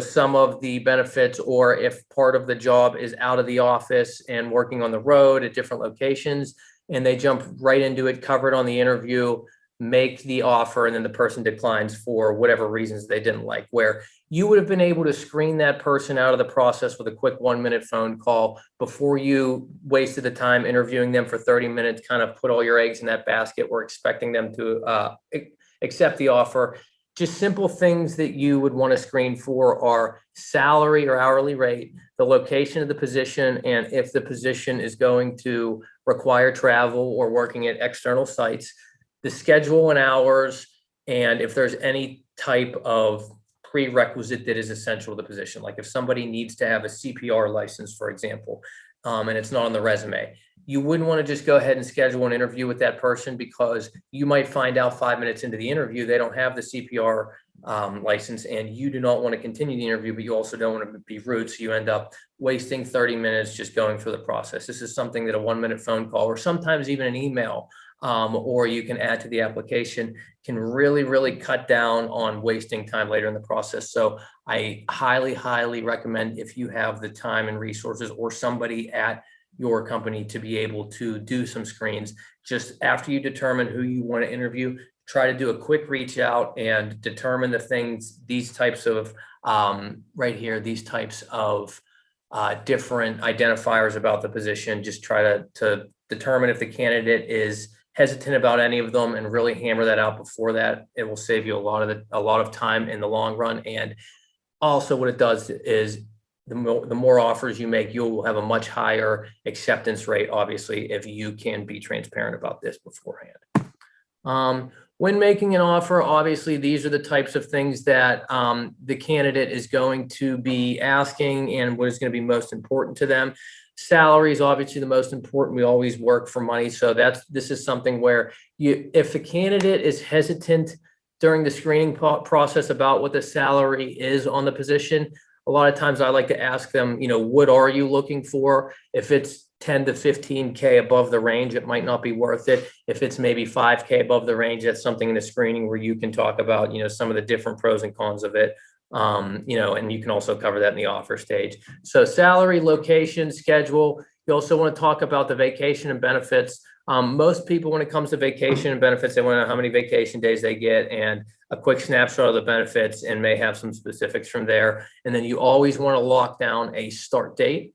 some of the benefits, or if part of the job is out of the office and working on the road at different locations, and they jump right into it, cover it on the interview, make the offer, and then the person declines for whatever reasons they didn't like, where you would have been able to screen that person out of the process with a quick 1-minute phone call before you wasted the time interviewing them for 30 minutes, kind of put all your eggs in that basket. We're expecting them to accept the offer. Just simple things that you would want to screen for are salary or hourly rate, the location of the position, and if the position is going to require travel or working at external sites, the schedule and hours, and if there's any type of prerequisite that is essential to the position. Like if somebody needs to have a CPR license, for example, and it's not on the resume, you wouldn't want to just go ahead and schedule an interview with that person, because you might find out 5 minutes into the interview they don't have the CPR license, and you do not want to continue the interview, but you also don't want to be rude, so you end up wasting 30 minutes just going through the process. This is something that a 1-minute phone call, or sometimes even an email, or you can add to the application, can really, really cut down on wasting time later in the process. So I highly, highly recommend, if you have the time and resources or somebody at your company to be able to do some screens, just after you determine who you want to interview, try to do a quick reach out and determine the things, these types of right here, these types of different identifiers about the position. Just try to determine if the candidate is hesitant about any of them and really hammer that out before that. It will save you a lot of time in the long run. And also what it does is the more offers you make, you'll have a much higher acceptance rate, obviously, if you can be transparent about this beforehand. When making an offer, obviously, these are the types of things that the candidate is going to be asking and what is going to be most important to them. Salary is obviously the most important. We always work for money. So this is something where if the candidate is hesitant during the screening process about what the salary is on the position, a lot of times I like to ask them, what are you looking for? If it's 10 to 15K above the range, it might not be worth it. If it's maybe 5K above the range, that's something in the screening where you can talk about, some of the different pros and cons of it. And you can also cover that in the offer stage. So salary, location, schedule. You also want to talk about the vacation and benefits. Most people, when it comes to vacation and benefits, they want to know how many vacation days they get and a quick snapshot of the benefits, and may have some specifics from there. And then you always want to lock down a start date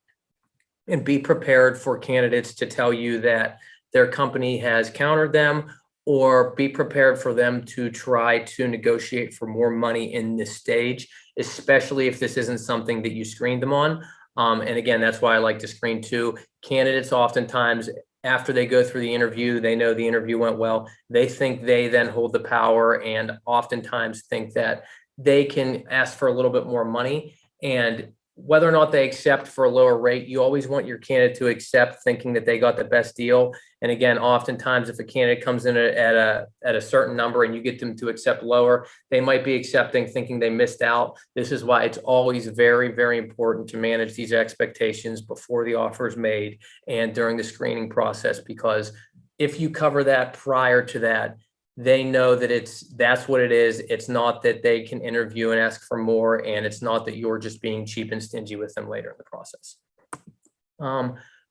and be prepared for candidates to tell you that their company has countered them, or be prepared for them to try to negotiate for more money in this stage, especially if this isn't something that you screened them on. And again, that's why I like to screen too. Candidates oftentimes, after they go through the interview, they know the interview went well. They think they then hold the power, and oftentimes think that they can ask for a little bit more money. And whether or not they accept for a lower rate, you always want your candidate to accept thinking that they got the best deal. And again, oftentimes if a candidate comes in at a certain number and you get them to accept lower, they might be accepting thinking they missed out. This is why it's always very, very important to manage these expectations before the offer is made and during the screening process, because if you cover that prior to that, they know that that's what it is. It's not that they can interview and ask for more, and it's not that you're just being cheap and stingy with them later in the process.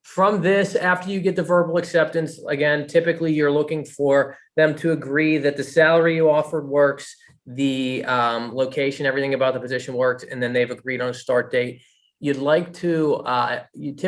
From this, after you get the verbal acceptance, again, typically you're looking for them to agree that the salary you offered works, the location, everything about the position works, and then they've agreed on a start date. You'd like to, you do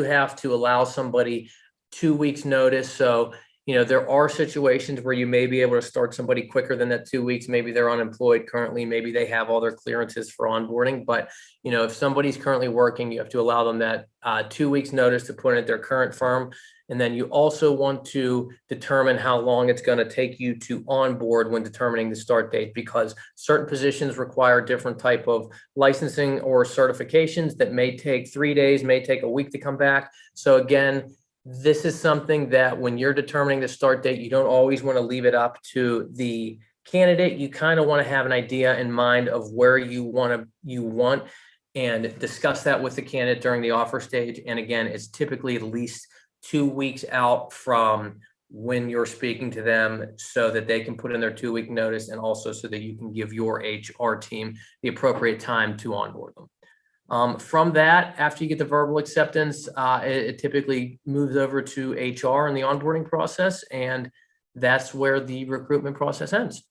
have to allow somebody 2 weeks notice. So there are situations where you may be able to start somebody quicker than that 2 weeks. Maybe they're unemployed currently. Maybe they have all their clearances for onboarding. But, if somebody's currently working, you have to allow them that 2 weeks notice to put in at their current firm. And then you also want to determine how long it's going to take you to onboard when determining the start date, because certain positions require different type of licensing or certifications that may take 3 days, may take a week to come back. So again, this is something that when you're determining the start date, you don't always want to leave it up to the candidate. You kind of want to have an idea in mind of where you want and discuss that with the candidate during the offer stage. And again, it's typically at least 2 weeks out from when you're speaking to them so that they can put in their 2 week notice, and also so that you can give your HR team the appropriate time to onboard them. From that, after you get the verbal acceptance, it typically moves over to HR in the onboarding process, and that's where the recruitment process ends.